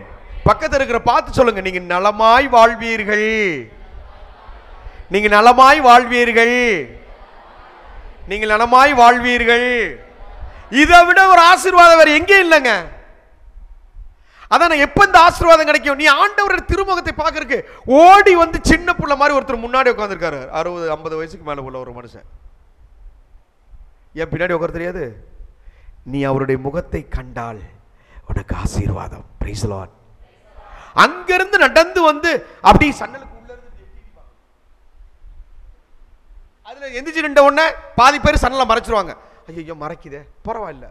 B: பக்கத்தில் இருக்கிற பார்த்து சொல்லுங்க, நீங்க நலமாய் வாழ்வீர்கள், நீங்க நலமாய் வாழ்வீர்கள், நீங்க நலமாய் வாழ்வீர்கள். இதை விட ஒரு ஆசீர்வாதம் வேற எங்கே இல்லைங்க. அதான் எப்ப இந்த ஆசீர்வாதம் கிடைக்கும்? நீ ஆண்டவருடைய திருமுகத்தை பார்க்கறதுக்கு ஓடி வந்து சின்ன புள்ள மாதிரி ஒருத்தர் முன்னாடி உட்கார்ந்திருக்காரு, 60-50 வயசுக்கு மேல உள்ள ஒரு மனுஷன். ஏன் பின்னாடி உட்கார தெரியாது? நீ அவருடைய முகத்தை கண்டால் உனக்கு ஆசீர்வாதம். Price the Lord. அங்கிருந்து நடந்து வந்து அப்படி சன்னலுக்கு உள்ள இருந்து அதுல எந்திரிச்சு நின்ற உடனே பாதி பேர் சன்னலை மறைச்சிருவாங்க. ஐயோ மறைக்குதே, பரவாயில்ல.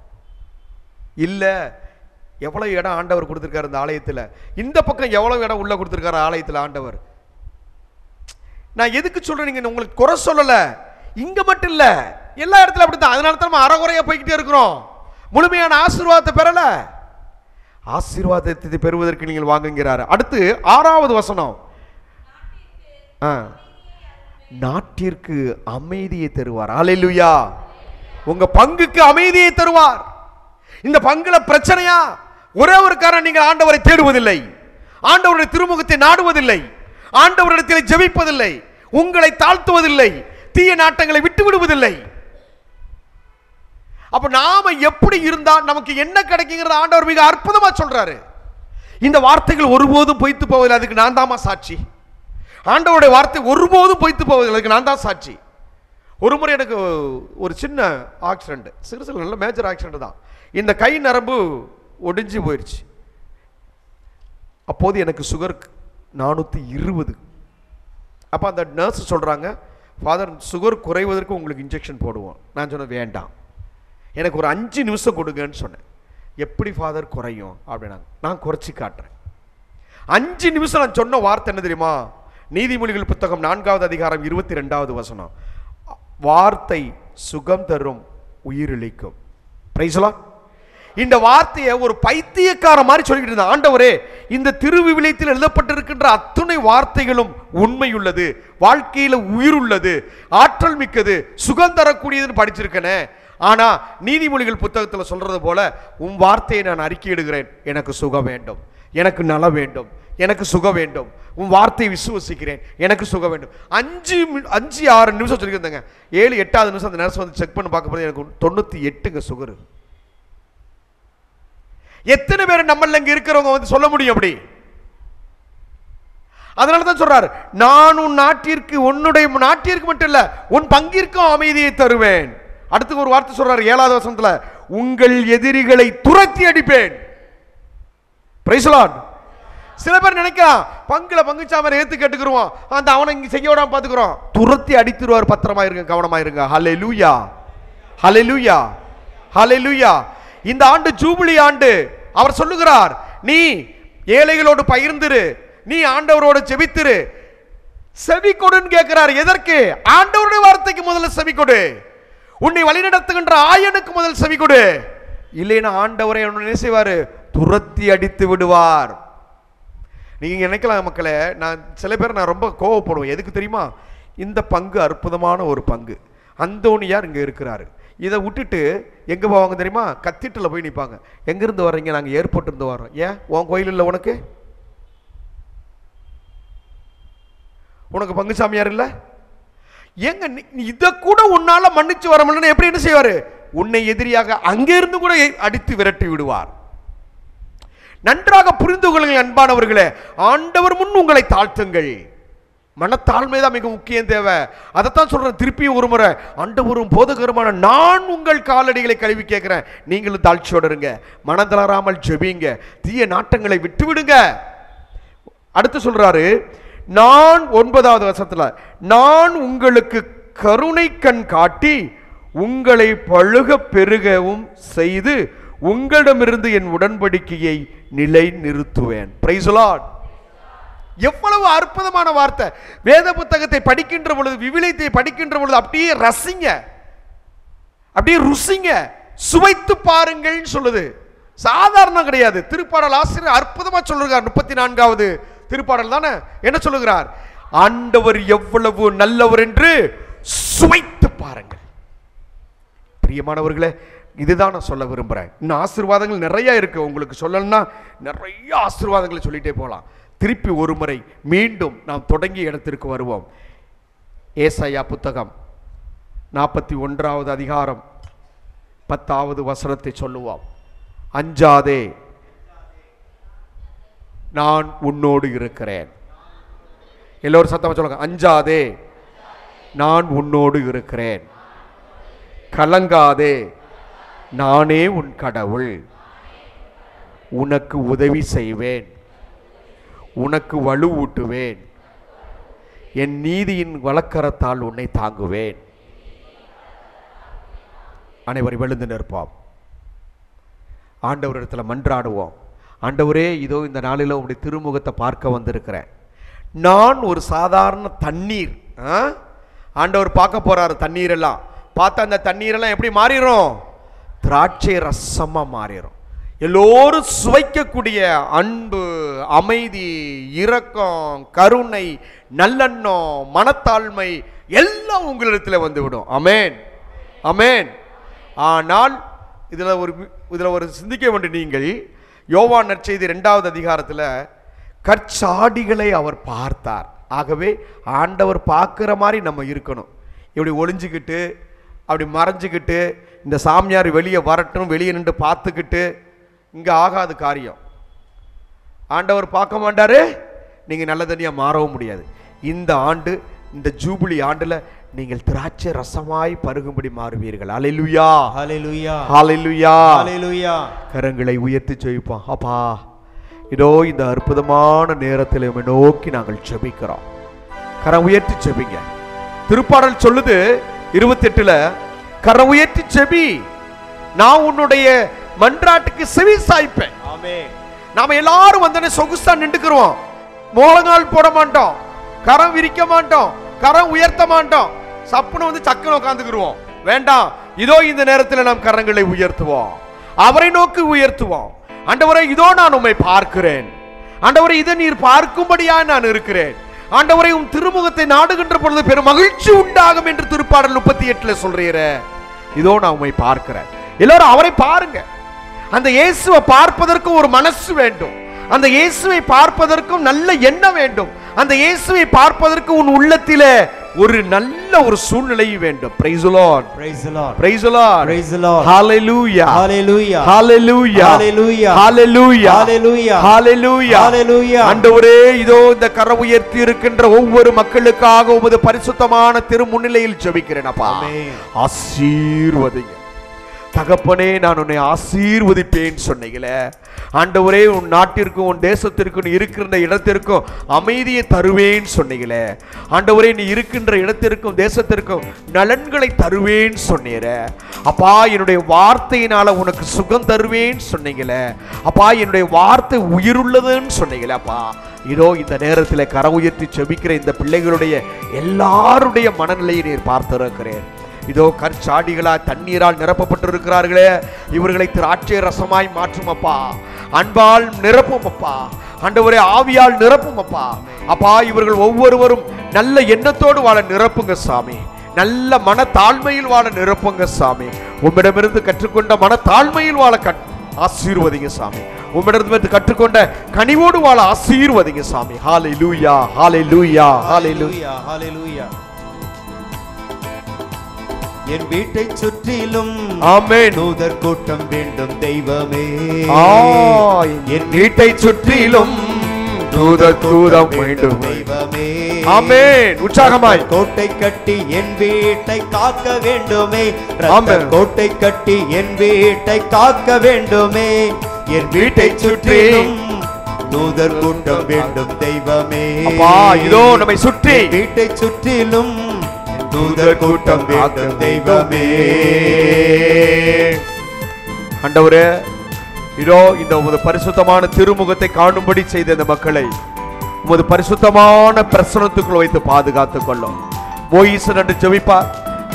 B: இல்ல, எவ்வளவு இடம் ஆண்டவர் கொடுத்திருக்காரு இந்த ஆலயத்துல, இந்த பக்கம் எவ்வளவு இடம் உள்ள கொடுத்திருக்காரு ஆலயத்துல ஆண்டவர். நான் எதுக்கு சொல்றேன், நீங்க உங்களுக்கு குறை சொல்லல, இங்க மட்டும் இல்ல எல்லா இடத்துல அப்படித்தான். அதனால தான் நம்ம அறகுறையா போய்கிட்டே இருக்கிறோம். முழுமையான ஆசீர்வாதத்தை பெறல. ஆசீர்வாதத்தை பெறுவதற்கு நீங்கள் வாங்குகிறார். அடுத்து 6வது வசனம், நாட்டிற்கு அமைதியை தருவார். அல்லேலூயா. உங்க பங்குக்கு அமைதியை தருவார். இந்த பங்குல பிரச்சனையா? ஒரே ஒரு காரணம், நீங்கள் ஆண்டவரை தேடுவதில்லை, ஆண்டவருடைய திருமுகத்தை நாடுவதில்லை, ஆண்டவரிடத்தில் ஜெபிப்பதில்லை, உங்களை தாழ்த்துவதில்லை, தீய நாட்டங்களை விட்டு விடுவதில்லை. அப்ப நாம எப்படி இருந்தா நமக்கு என்ன கிடைக்குங்கிறத ஆண்டவர் மிக அற்புதமா சொல்றாரு. இந்த வார்த்தைகள் ஒருபோதும் பொய்த்து போவதில்லை, அதுக்கு நான் தாமா சாட்சி. ஆண்டவருடைய வார்த்தை ஒருபோதும் பொய்த்து போவதில்லை, அதுக்கு நான் தான் சாட்சி. ஒரு முறை எனக்கு ஒரு சின்ன ஆக்சிடென்ட், சிறு நல்ல மேஜர் ஆக்சிடென்ட் தான். இந்த கை நரம்பு ஒடிஞ்சு போயிடுச்சு. அப்போது எனக்கு சுகர் 420. அப்போ அந்த நர்ஸ் சொல்கிறாங்க, ஃபாதர் சுகர் குறைவதற்கு உங்களுக்கு இன்ஜெக்ஷன் போடுவோம். நான் சொன்னேன் வேண்டாம், எனக்கு ஒரு 5 நிமிஷம் கொடுங்கன்னு சொன்னேன். எப்படி ஃபாதர் குறையும் அப்படின்னாங்க. நான் குறைச்சி காட்டுறேன். 5 நிமிஷம் நான் சொன்ன வார்த்தை என்ன தெரியுமா? நீதிமொழிகள் புத்தகம் 4வது அதிகாரம் 22வது வசனம், வார்த்தை சுகம் தரும் உயிரிழைக்கும். Price the Lord. இந்த வார்த்தையை ஒரு பைத்தியக்கார மாதிரி சொல்லிட்டு இருந்தான். ஆண்டவரே, இந்த திருவிவிலியத்தில் எழுதப்பட்டிருக்கின்ற அத்துணை வார்த்தைகளும் உண்மையுள்ளது, வாழ்க்கையில உயிர் உள்ளது, ஆற்றல் மிக்கது, சுகம் தரக்கூடியதுன்னு படிச்சிருக்கேனே. ஆனா நீதிமொழிகள் புத்தகத்தில் சொல்றது போல உன் வார்த்தையை நான் அறிக்கையிடுகிறேன், எனக்கு சுகம் வேண்டும், எனக்கு நலம் வேண்டும், எனக்கு சுகம் வேண்டும், உன் வார்த்தையை விசுவசிக்கிறேன், எனக்கு சுகம் வேண்டும். 5-6 நிமிஷம் சொல்லியிருந்தாங்க. 7-8வது நிமிஷம் அந்த நர்ஸ் வந்து செக் பண்ணி பார்க்க போது எனக்கு 98ங்க சுகர். எத்தனை பேர் நம்மள இங்க இருக்கிறவங்க வந்து சொல்ல முடியும் அப்படி? அதனால தான் சொல்றாரு, நான் உன் நாட்டிற்கு, உன்னுடைய நாட்டிற்கு மட்டும் இல்ல உன் பங்கிற்கும் அமைதியை தருவேன். அடுத்து ஒரு வார்த்தை சொல்றாரு 7வது வசனத்துல, உங்கள் எதிரிகளை துரத்தி அடிப்பேன். Price the Lord. சில பேர் நினைக்கிறான் பங்குல பங்குச்சாமரை ஏத்து கேட்டுக்குருவோம், அந்த அவனை இங்க செய்ய விடாம பாத்துக்கிறோம், துரத்தி அடித்துருவார். பத்திரமா இருங்க, கவனமா இருங்க. ஹல்லேலூயா, ஹல்லேலூயா, ஹல்லேலூயா. இந்த ஆண்டு ஜூபிலி ஆண்டு. அவர் சொல்லுகிறார், நீ ஏழைகளோடு பகிர்ந்திரு, நீ ஆண்டவரோடு ஜெபித்திரு, செவி கொடுன்னு கேட்கிறார். எதற்கு? ஆண்டவருடைய வார்த்தைக்கு முதல்ல செவி கொடு. உன்னை வழிநடத்துகின்ற ஆயனுக்கு முதல் செவி கொடு. இல்லைன்னா ஆண்டவரை என்ன செய்வாரு? துரத்தி அடித்து விடுவார். நீங்க நினைக்கலாம் மக்களே, நான் சில பேர் நான் ரொம்ப கோவப்படுவேன். எதுக்கு தெரியுமா? இந்த பங்கு அற்புதமான ஒரு பங்கு. அந்தோனியார் இங்க இருக்கிறாரு. இதை விட்டுட்டு எங்க போவாங்க தெரியுமா? கத்தீட்ரல்ல போய் நிற்பாங்க. எங்கிருந்து வர்றீங்க? நாங்கள் ஏர்போர்ட் இருந்து வர்றோம். ஏன் உன் கோயில் இல்லை? உனக்கு உனக்கு பங்கு சாமியார் இல்லை? எங்க இதை கூட உன்னால மன்னிச்சு வர முடியல. எப்படி என்ன செய்வாரு? உன்னை எதிரியாக அங்கிருந்து கூட அடித்து விரட்டி விடுவார். நன்றாக புரிந்து கொள்ளுங்கள் அன்பானவர்களே, ஆண்டவர் முன் உங்களை தாழ்த்துங்கள். மனத்தாழ்மைதான் மிக முக்கியம் தேவை. அதைத்தான் சொல்றேன் திருப்பியும் ஒரு முறை, ஆண்டவரும் போதகருமான நான் உங்கள் காலடிகளை கழுவி கேட்கிறேன், நீங்களும் தாழ்ச்சியோட இருங்க, மனம் தளராமல் ஜெபிங்க, தீய நாட்டங்களை விட்டு விடுங்க. அடுத்து சொல்றாரு, நான் 9வது வசனத்துல, நான் உங்களுக்கு கருணை கண் காட்டி உங்களை பழுக பெருகவும் செய்து உங்களிடமிருந்து என் உடன்படிக்கையை நிலை நிறுத்துவேன். Price the Lord. எவ்வளவு அற்புதமான வார்த்தை! வேத புத்தகத்தை படிக்கின்ற பொழுது, விவிலியத்தை படிக்கின்ற பொழுது அப்படியே ரசிங்க, அப்படியே ருசிங்க, சுவைத்து பாருங்கள் சொல்லுது. சாதாரணம் கிடையாது. திருப்பாடல் ஆசிரியர் அற்புதமா சொல்லுகிறார். 34வது திருப்பாடல் தானே. என்ன சொல்லுகிறார்? ஆண்டவர் எவ்வளவு நல்லவர் என்று சுவைத்து பாருங்கள். பிரியமானவர்களே, இதுதான் நான் சொல்ல விரும்புறேன். இன்னும் ஆசீர்வாதங்கள் நிறைய இருக்கு, உங்களுக்கு சொல்லணும்னா நிறைய ஆசீர்வாதங்களை சொல்லிட்டே போகலாம். திருப்பி ஒரு முறை மீண்டும் நாம் தொடங்கிய இடத்திற்கு வருவோம். ஏசாயா புத்தகம் 41வது அதிகாரம் 10வது வசனத்தை சொல்லுவோம். அஞ்சாதே, நான் உன்னோடு இருக்கிறேன். எல்லோரும் சத்தமா சொல்லுங்க, அஞ்சாதே, நான் உன்னோடு இருக்கிறேன். கலங்காதே, நானே உன் கடவுள், உனக்கு உதவி செய்வேன், உனக்கு வலுவூட்டுவேன், என் நீதியின் வலக்கரத்தால் உன்னை தாங்குவேன். அனைவரும் எழுந்து நிற்போம். ஆண்டவரிடத்தில் மன்றாடுவோம். ஆண்டவரே, இதோ இந்த நாளில் உங்களுடைய திருமுகத்தை பார்க்க வந்திருக்கிறேன். நான் ஒரு சாதாரண தண்ணீர். ஆண்டவர் பார்க்க போறாரு. தண்ணீரெல்லாம் பார்த்தா அந்த தண்ணீரெல்லாம் எப்படி மாறிடும்? திராட்சை ரசமா மாறிடும். எல்லோரும் சுவைக்கக்கூடிய அன்பு, அமைதி, இரக்கம், கருணை, நல்லெண்ணம், மனத்தாழ்மை எல்லாம் உங்களிடத்தில் வந்துவிடும். அமேன், அமேன். ஆனால் இதில் ஒரு சிந்திக்க வேண்டிய நீங்கள், யோவான் நற்செய்தி 2வது அதிகாரத்தில் கற்சாடிகளை அவர் பார்த்தார். ஆகவே ஆண்டவர் பார்க்குற மாதிரி நம்ம இருக்கணும். இப்படி ஒளிஞ்சுக்கிட்டு அப்படி மறைஞ்சிக்கிட்டு இந்த சாமியார் வெளியே வரட்டும் வெளியே நின்று பார்த்துக்கிட்டு இங்கே ஆகாது காரியம். ஆண்டவர் பார்க்க மாட்டாரு, நீங்கள் நல்ல தனியாக மாறவும் முடியாது. இந்த ஆண்டு, இந்த ஜூபிலி ஆண்டில் நீங்கள் திராட்சை ரசமாய் பருகும்படி மாறுவீர்கள். ஹல்லேலூயா,
C: ஹல்லேலூயா,
B: ஹல்லேலூயா,
C: ஹல்லேலூயா.
B: கரங்களை உயர்த்தி ஜெபிப்போம். அப்பா, இதோ இந்த அற்புதமான நேரத்தில் உம்மை நோக்கி நாங்கள் ஜெபிக்கிறோம். கரம் உயர்த்தி ஜெபிங்க. திருப்பாடல் சொல்லுது 28ல், கரம் உயர்த்தி ஜெபி, நான் உன்னுடைய மன்றாட்டுக்கு செவி சாய்ப்பேன்.
C: ஆமென்.
B: நாம எல்லாரும் வந்தனே சொகுசா நின்றுக்கிறோம், மோளங்கால் போட மாட்டோம், கரம் விரிக்க மாட்டோம், கரம் உயர்த்த மாட்டோம், சப்புன்னு வந்து சக்குன்னு உட்காந்துக்குருவோம். வேண்டாம். இதோ இந்த நேரத்தில் நாம் கரங்களை உயர்த்துவோம், அவரை நோக்கி உயர்த்துவோம். ஆண்டவரே, இதோ நான் உம்மை பார்க்கிறேன். ஆண்டவரே, இதை நீர் பார்க்கும்படியா நான் இருக்கிறேன். ஆண்டவரே, உம் திருமுகத்தை நாடுகின்ற பொழுது பெரும் மகிழ்ச்சி உண்டாகும் என்று திருப்பாடல் 38ல சொல்றீர. இதோ நான் உம்மை பார்க்கிறேன். எல்லாரும் அவரை பாருங்க. அந்த இயேசுவை பார்ப்பதற்கும் ஒரு மனசு வேண்டும். அந்த இயேசுவை பார்ப்பதற்கும் நல்ல எண்ணம் வேண்டும். அந்த இயேசுவை பார்ப்பதற்கு உன் உள்ளத்திலே ஒரு நல்ல ஒரு சூழ்நிலை வேண்டும். Praise the Lord,
C: Praise the Lord,
B: Praise the Lord,
C: Praise the Lord.
B: Hallelujah,
C: Hallelujah,
B: Hallelujah,
C: Hallelujah,
B: Hallelujah,
C: Hallelujah,
B: Hallelujah,
C: Hallelujah.
B: ஆண்டவரே, இதோ இந்த கரம் உயர்த்தி இருக்கின்ற ஒவ்வொரு மக்களுக்காக உமது பரிசுத்தமான திரு முன்னிலையில் ஜெபிக்கிறேன். அப்பா, ஆசீர்வதிங்க. தகப்பனே, நான் உன்னை ஆசீர்வதிப்பேன் சொன்னீங்களே. ஆண்டவரே, உன் நாட்டிற்கும் உன் தேசத்திற்கும் நீ இருக்கின்ற இடத்திற்கும் அமைதியை தருவேன் சொன்னீங்களே. ஆண்டவரே, நீ இருக்கின்ற இடத்திற்கும் தேசத்திற்கும் நலன்களை தருவேன் சொன்னீர. அப்பா, என்னுடைய வார்த்தையினால உனக்கு சுகம் தருவேன் சொன்னீங்களே. அப்பா, என்னுடைய வார்த்தை உயிருள்ளதுன்னு சொன்னீங்களே. அப்பா, இதோ இந்த நேரத்தில் கரம் உயர்த்தி செபிக்கிற இந்த பிள்ளைகளுடைய எல்லாருடைய மனநிலையை நீர் பார்த்திருக்கிறேன். இதோ கற்சாடிகளா தண்ணீரால் நிரப்பப்பட்டிருக்கிறார்களே, இவர்களை திராட்சை ரசமாய் மாற்றும் அப்பா. அன்பால் நிரப்பும் அப்பா. ஆண்டவரே, ஆவியால் நிரப்பும் அப்பா. அப்பா, இவர்கள் ஒவ்வொருவரும் நல்ல எண்ணத்தோடு வாழ நிரப்புங்க சாமி. நல்ல மன தாழ்மையில் வாழ நிரப்புங்க சாமி. உம்மிடமிருந்து கற்றுக்கொண்ட மன தாழ்மையில் வாழ ஆசீர்வதிங்க சாமி. உம்மிடமிருந்து கற்றுக்கொண்ட கனிவோடு வாழ ஆசீர்வதிங்க சாமி. ஹல்லேலூயா, ஹல்லேலூயா, ஹல்லேலூயா,
C: ஹல்லேலூயா. என் வீட்டை சுற்றிலும்
B: ஆமென்
C: தூதர் கூட்டம் வேண்டும் தெய்வமே.
B: என் வீட்டை சுற்றிலும் தூதர் கூட்டம் வேண்டும்
C: தெய்வமே.
B: ஆமென். உற்சாகமாய்
C: கோட்டை கட்டி என் வீட்டை காக்க வேண்டுமே. கோட்டை கட்டி என் வீட்டை காக்க வேண்டுமே. என் வீட்டை சுற்றிலும் தூதர் கூட்டம் வேண்டும் தெய்வமே.
B: அப்பா, இதோ நம்மை சுற்றி
C: வீட்டை சுற்றிலும் தூதர் கூட்டம் வேண்டும் தெய்வமே.
B: ஆண்டவரே, இதோ இந்த உமது பரிசுத்தமான திருமுகத்தை காணும்படி செய்த இந்த மக்களை உமது பரிசுத்தமான பிரசனத்துக்குள் வைத்து பாதுகாத்துக் கொள்ளும். மோயிசன் என்று ஜெபிப்பார்.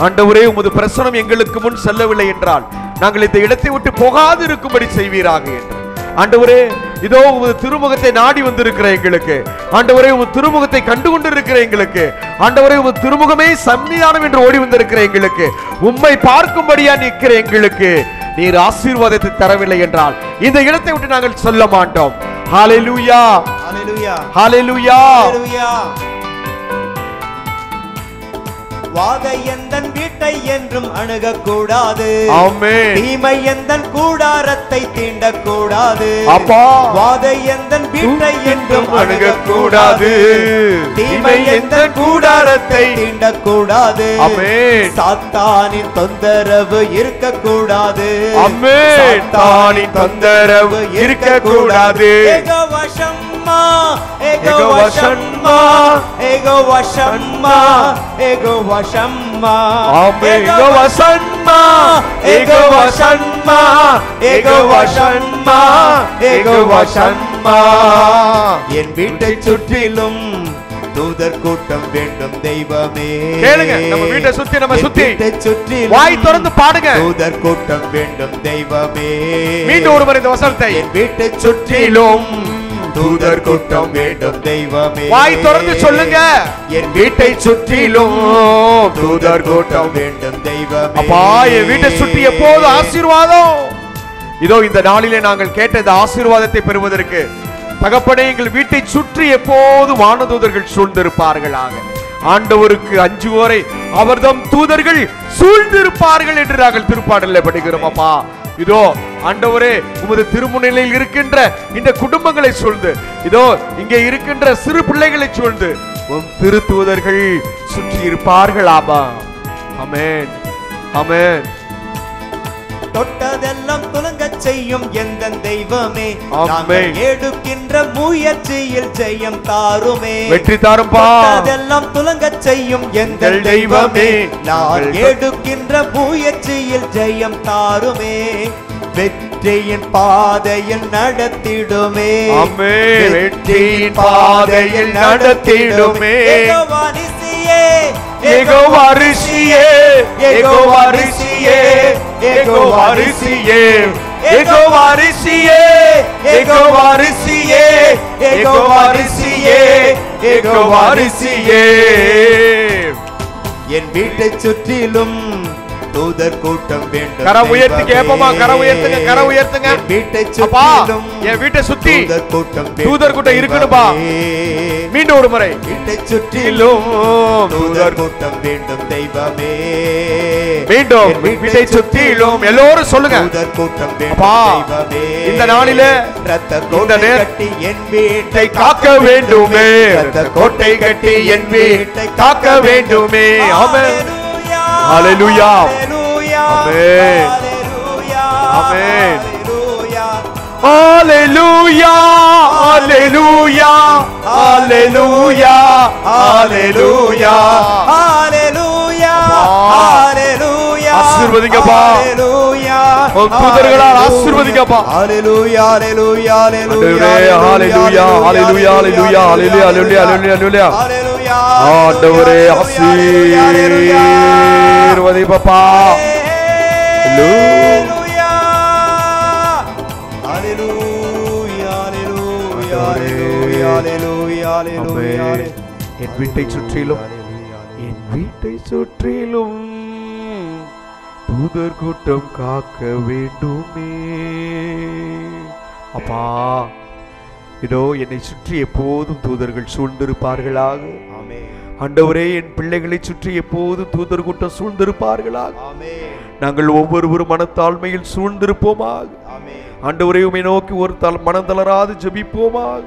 B: ஆண்டவரே, உமது பிரசனம் எங்களுக்கு முன் செல்லவில்லை என்றால் நாங்கள் இந்த இடத்தை விட்டு போகாது இருக்கும்படி செய்வீராக என்று. ஆண்டவரே, இதோ உமது திருமுகத்தை நாடி வந்திருக்கிற எங்களுக்கு, ஆண்டவரே, உமது திருமுகத்தை கண்டு கொண்டிருக்கிற எங்களுக்கு, ஆண்டவரே, உமது திருமுகமே சன்னிதானம் என்று ஓடி வந்திருக்கிற எங்களுக்கு, உம்மை பார்க்கும்படியா நிற்கிற எங்களுக்கு நீர் ஆசீர்வாதத்தை தரவில்லை என்றால் இந்த இடத்தை விட்டு நாங்கள் சொல்ல மாட்டோம். ஹல்லேலூயா,
C: ஹல்லேலூயா,
B: ஹல்லேலூயா,
C: ஹல்லேலூயா. வாதை எந்தன் வீட்டை என்றும் அணுகக்கூடாது.
B: ஆமென்.
C: தீமை எந்தன் கூடாரத்தை தீண்டக்கூடாது.
B: அப்பா,
C: வாதை எந்தன் வீட்டை என்றும்
B: அணுகக்கூடாது.
C: தீமை எந்தன் கூடாரத்தை தீண்டக்கூடாது.
B: ஆமென்.
C: சாத்தானின் தொந்தரவு இருக்கக்கூடாது.
B: ஆமென். சாத்தானின் தொந்தரவு இருக்கக்கூடாது.
C: ஏகவசம்மா, ஏகவசம்மா, ஏகவசம்மா, ஏகவசம்மா,
B: ஏகவசம்மா, ஏகவசம்மா, ஏகவசம்மா, ஏகவசம்மா.
C: என் வீட்டை சுற்றிலும் தூதர் கூட்டம் வேண்டும் தெய்வமே.
B: கேளுங்க, நம்ம வீட்டை சுத்தி நம்ம சுத்தி
C: சுற்றி
B: வாய் திறந்து பாடுங்க.
C: தூதர் கூட்டம் வேண்டும் தெய்வமே.
B: மீண்டும் ஒருமுறை இந்த வசனத்தை,
C: என் வீட்டை சுற்றிலும் தூதர் கூட்டம் வேண்டும் தெய்வமே.
B: வாய் திறந்து சொல்லுங்க.
C: என் வீட்டை சுற்றிலும் தூதர் கூட்டம் வேண்டும் தெய்வமே.
B: அப்பா, என் வீட்டை சுற்றி எப்போது ஆசீர்வாதம். இதோ இந்த நாளிலே நாங்கள் கேட்ட இந்த ஆசீர்வாதத்தை பெறுவதற்கு தகப்பனே, எங்கள் வீட்டை சுற்றி எப்போது வானதூதர்கள் சூழ்ந்திருப்பார்களாக. ஆண்டவருக்கு அஞ்சுவோரை அவர்தம் தூதர்கள் சூழ்ந்திருப்பார்கள் என்று நாங்கள் திருப்பாடலில் படிக்கிறோம். அப்பா, இதோ ஆண்டவரே, உமது திருமுன்னிலையில் இருக்கின்ற இந்த குடும்பங்களை சூழ்ந்து, இதோ இங்கே இருக்கின்ற சிறு பிள்ளைகளை சூழ்ந்து உம் திருத்தூதர்கள் சுற்றி இருப்பார்களாமா. ஆமென், ஆமென்.
C: தொட்டதெல்லாம் துலங்கச் செய்யும் எந்த தெய்வமே.
B: ஆமென்.
C: நாங்கள் எடுக்கின்ற முயற்சியில் ஜெயம் தாருமே.
B: வெற்றி தாரும்பா.
C: தொட்டதெல்லாம் துலங்கச் செய்யும் எந்த தெய்வமே. நான் எடுக்கின்ற முயற்சியில் ஜெயம் தாருமே. வெற்றியின் பாதையில் நடத்திடுமே.
B: ஆமென். வெற்றியின் பாதையில் நடத்திடுமே. யெகோவா ரிஷியே, யெகோவா ரிஷியே, யெகோவா ரிஷியே, யெகோவா ரிஷியே, யெகோவா ரிஷியே, யெகோவா ரிஷியே, யெகோவா ரிஷியே.
C: என் வீட்டை சுற்றிலும் தூதர் கூட்டம் வேண்டும்.
B: கரம் உயர்த்தி கேப்பமா, கரம் உயர்த்துங்க, கரம் உயர்த்துங்க.
C: வீட்டை
B: அப்பா,
C: சுற்றிலும்
B: என் வீட்டை சுத்தி
C: தூதர் கூட்டம்
B: தூதர் கூட்டம் இருக்கணும்பா. மீண்டும் ஒரு முறை,
C: வீட்டை சுற்றிலும் தூதர் கூட்டம் வேண்டும் தெய்வமே.
B: மீண்டும் வீட்டை சுற்றிலும் எல்லோரும் சொல்லுங்க.
C: தூதர் கூட்டம்
B: அப்பா,
C: வேண்டும் தெய்வமே.
B: இந்த நாளிலே
C: இரத்த கோட்டை கட்டி என் வீட்டை
B: காக்க வேண்டுமே. இரத்த கோட்டை கட்டி என் வீட்டை காக்க வேண்டுமே. ஆமென். ஹalleluya. ஆமென். ஆமென். ஹalleluya. ஹalleluya. ஹalleluya. ஹalleluya.
C: ஹalleluya. ஹalleluya.
B: ஆசீர்வதிங்கப்பா.
C: ஹalleluya.
B: தூதர்களால் ஆசீர்வதிங்கப்பா.
C: ஹalleluya. ஹalleluya.
B: ஹalleluya. ஹalleluya. ஹalleluya. ஹalleluya. ஹalleluya. ஹalleluya.
C: ஹalleluya.
B: ஆண்டவரே, ஆசீர்வதிப்பா.
C: ஹalleluya. ஹalleluya. ஹalleluya. ஹalleluya. ஹalleluya.
B: என் வீட்டை சுற்றிலும், என் வீட்டை சுற்றிலும் தூதர் கூட்டம் காக்க வேண்டுமே. அப்பா, இதோ என்னை சுற்றி எப்போதும் தூதர்கள் சூழ்ந்திருப்பார்களாக. ஆண்டவரே, என் பிள்ளைகளை சுற்றி எப்போதும் தூதர் கூட்டம் சூழ்ந்திருப்பார்களாக. நாங்கள் ஒவ்வொருவரும் மனத்தாழ்மையில் சூழ்ந்திருப்போமாக. ஆண்டவரே, உம்மை நோக்கி ஒரு மனம் தளராது ஜெபிப்போமாக.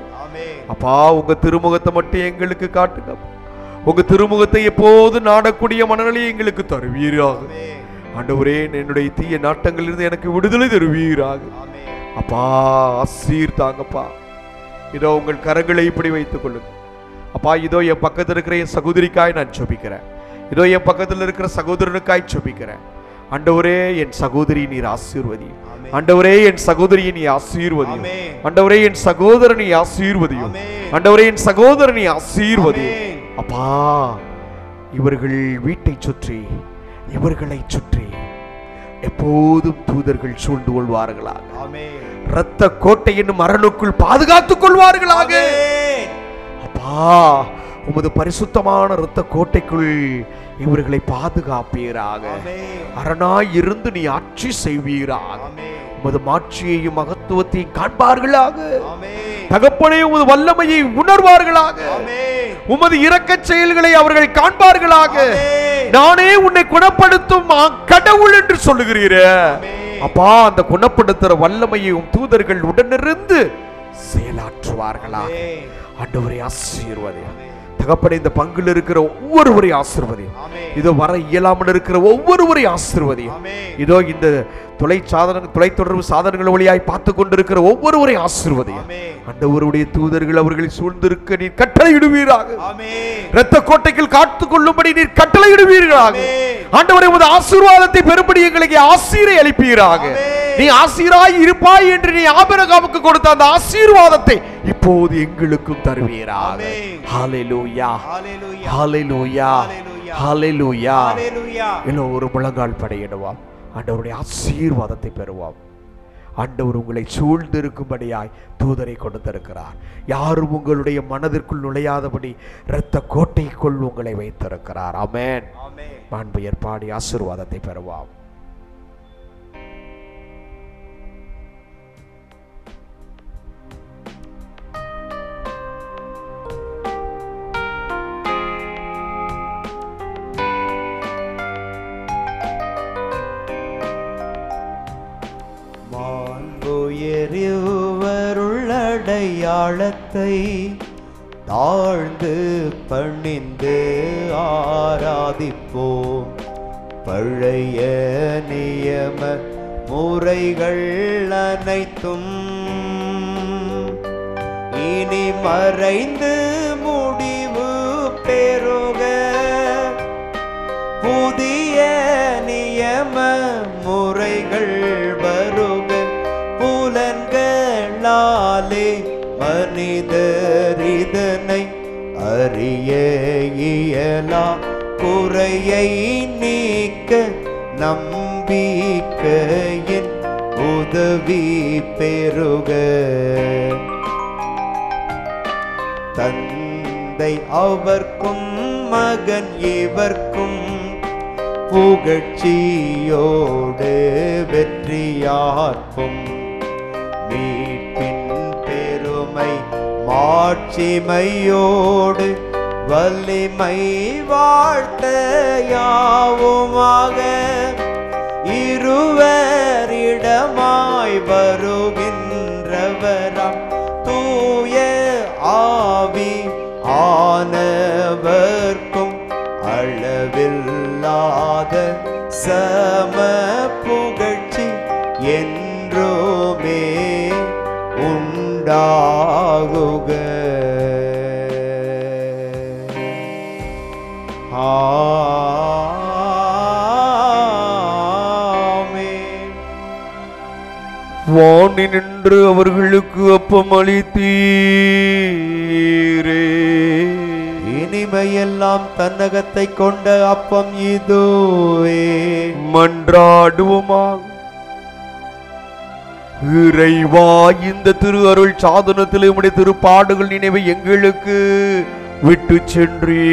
B: அப்பா, உங்க திருமுகத்தை மட்டும் எங்களுக்கு காட்டுங்க. உங்க திருமுகத்தை எப்போது நாடக்கூடிய மனநிலையை எங்களுக்கு தருவீராக. ஆண்டவரே, என்னுடைய தீய நாட்டங்களிலிருந்து எனக்கு விடுதலை தருவீராக. அப்பா, ஆசீர் தாங்கப்பா. இதோ உங்கள் கரங்களை இப்படி வைத்துக் கொள்ளுங்க. அப்பா, இதோ என் பக்கத்தில் இருக்கிற என் சகோதரிக்காய் நான் ஜெபிக்கிறேன். இதோ என் பக்கத்தில் இருக்கிற சகோதரனுக்காய் ஜெபிக்கிறேன். ஆண்டவரே, என் சகோதரி நீர் ஆசீர்வதி. ஆண்டவரே, என் சகோதரியை நீ ஆசீர்வதியும். ஆண்டவரே, என் சகோதரனை ஆசீர்வதியும். ஆண்டவரே, என் சகோதரனை ஆசீர்வதியும். அப்பா, இவர்கள் வீட்டை சுற்றி, இவர்களை சுற்றி எப்போதும் தூதர்கள் சூழ்ந்து கொள்வார்களாக. இரத்த கோட்டை என்னும் அரணுக்குள் பாதுகாத்துக் கொள்வார்களாக. அப்பா, உமது பரிசுத்தமான இரத்த கோட்டைக்குள் இவர்களை பாதுகாப்பீராக. அரணாய் இருந்து நீ ஆட்சி செய்வீராக. உமது மாட்சியையும் மகத்துவத்தையும் காண்பார்களாக. தகப்பனே, உமது வல்லமையை உணர்வார்களாக. உமது இரக்க செயல்களை அவர்கள் காண்பார்களாக. நானே உன்னை குணப்படுத்தும் கடவுள் என்று சொல்லுகிறீரே. அப்பா, அந்த குணப்படுத்துற வல்லமையும் தூதர்கள் உடனிருந்து செயலாற்றுவார்களாக. ஆண்டவரே, ஆசீர்வதி. தகப்பனே, இந்த பங்கில் இருக்கிற ஒவ்வொருவரையும் ஆசீர்வதி. இதோ வர இயலாமல் இருக்கிற ஒவ்வொருவரையும் ஆசீர்வதி. இதோ இந்த தொலைத்தொடர்பு சாதனங்கள் வழியாய் பார்த்து கொண்டிருக்கிற ஒவ்வொருவரையும் ஆசீர்வதி. ஆண்டவருடைய தூதர்கள் அவர்களை சூழ்ந்திருக்க நீர் கட்டளையிடுவீராக. இரத்த கோட்டைகள் காத்துக் கொள்ளும்படி நீர் கட்டளையிடுவீர்களாக. ஆண்டவரே, உமது ஆசீர்வாதத்தை பெறும்படி எங்களுக்கு ஆசீரை அளிப்பீராக. நீ ஆசீராய் இருப்பாய் என்று நீ ஆபிரகாமுக்கு கொடுத்த அந்த ஆசீர்வாதத்தை இப்போது எங்களுக்கும் தருவீராக. ஹல்லேலூயா, ஹல்லேலூயா, ஹல்லேலூயா. எல்லோரும் முழங்கால் படையிடுவோம், ஆண்டவருடைய ஆசீர்வாதத்தை பெறுவோம். ஆண்டவர் உங்களை சூழ்ந்திருக்கும்படியாய் தூதரை கொடுத்திருக்கிறார். யாரும் உங்களுடைய மனதிற்குள் நுழையாதபடி இரத்த கோட்டைக்குள் உங்களை வைத்திருக்கிறார். ஆமென். மாண்புயர் பாடி ஆசீர்வாதத்தை பெறுவோம்.
C: அடையாளத்தை தாழ்ந்து பணிந்து ஆராதிப்போம். பழைய நியம முறைகள் அனைத்தும் இனி மறைந்து முடிவு பெறுக. புதிய நியம முறைகள் வருக. புலன்களாலே மனிதர் இதனை அறிய இயலா. குறையை நீக்க நம்பிக்கையின் உதவி பெறுக. தந்தை அவர்க்கும் மகன் இவர்க்கும் புகழ்ச்சியோடு வெற்றியார்க்கும். மீட்பின் பெருமை மாட்சிமையோடு வலிமை வாழ்த்த யாவுமாக. இருவரிடமாய் வருகின்றவராம் தூய ஆவி ஆனவர்க்கும் அளவில்லாத சம புகழ்ச்சி என்றுமே உண்டாகுக. ஆமென்.
B: வானினின்று அவர்களுக்கு அப்பம் அளித்தீரே.
C: இனிமையெல்லாம் தன்னகத்தை கொண்ட அப்பம் இதுவே.
B: மன்றாடுவோமாக. இறைவா, இந்த திரு அருள் சாதனத்தில் உம்முடைய திருப்பாடுகள் நினைவை எங்களுக்கு விட்டு சென்றே.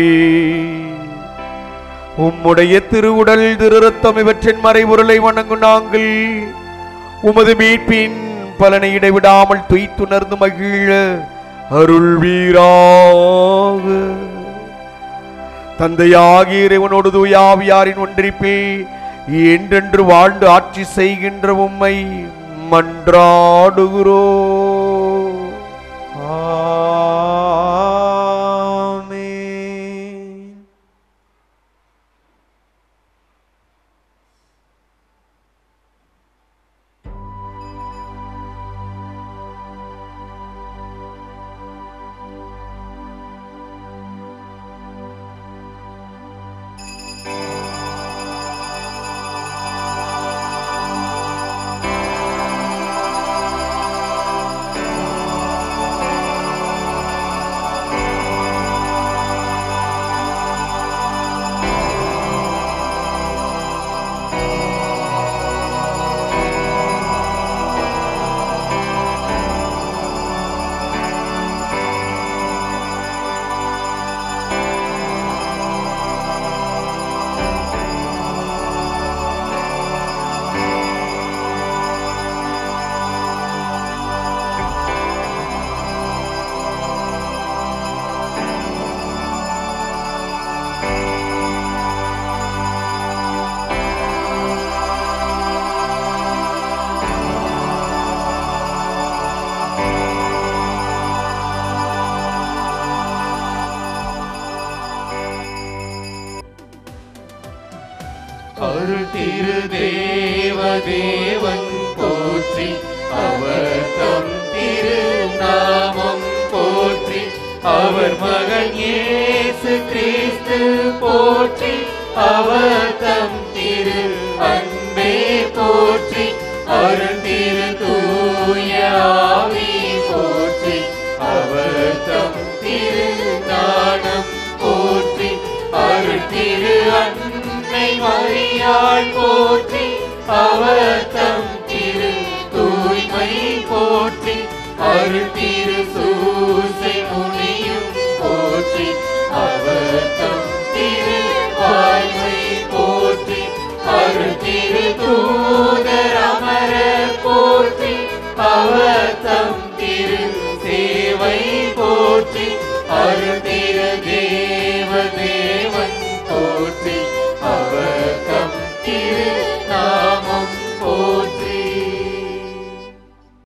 B: உம்முடைய திருவுடல் திரு ரத்தம் இவற்றின் மறைபொருளை வணங்கும் நாங்கள் உமது மீட்பின் பலனை இடைவிடாமல் துய்த்துணர்ந்து மகிழ அருள்வீராக. தந்தையாகிய இறைவனோடு தூய ஆவியாரின் ஒன்றிப்பில் என்றென்று வாழ்ந்து ஆட்சி செய்கின்ற உம்மை மன்றாடுகிறோம்.
C: ஆமென்.
D: அருள் திரு தேவதேவன் போற்றி, அவர் தம் திரு நாமம் போற்றி, அவர் மகன் இயேசு கிறிஸ்து போற்றி, அவர் தம் திரு அன்பே போற்றி, அருள் அன்னை மரியாள் போற்றி அவர் தம்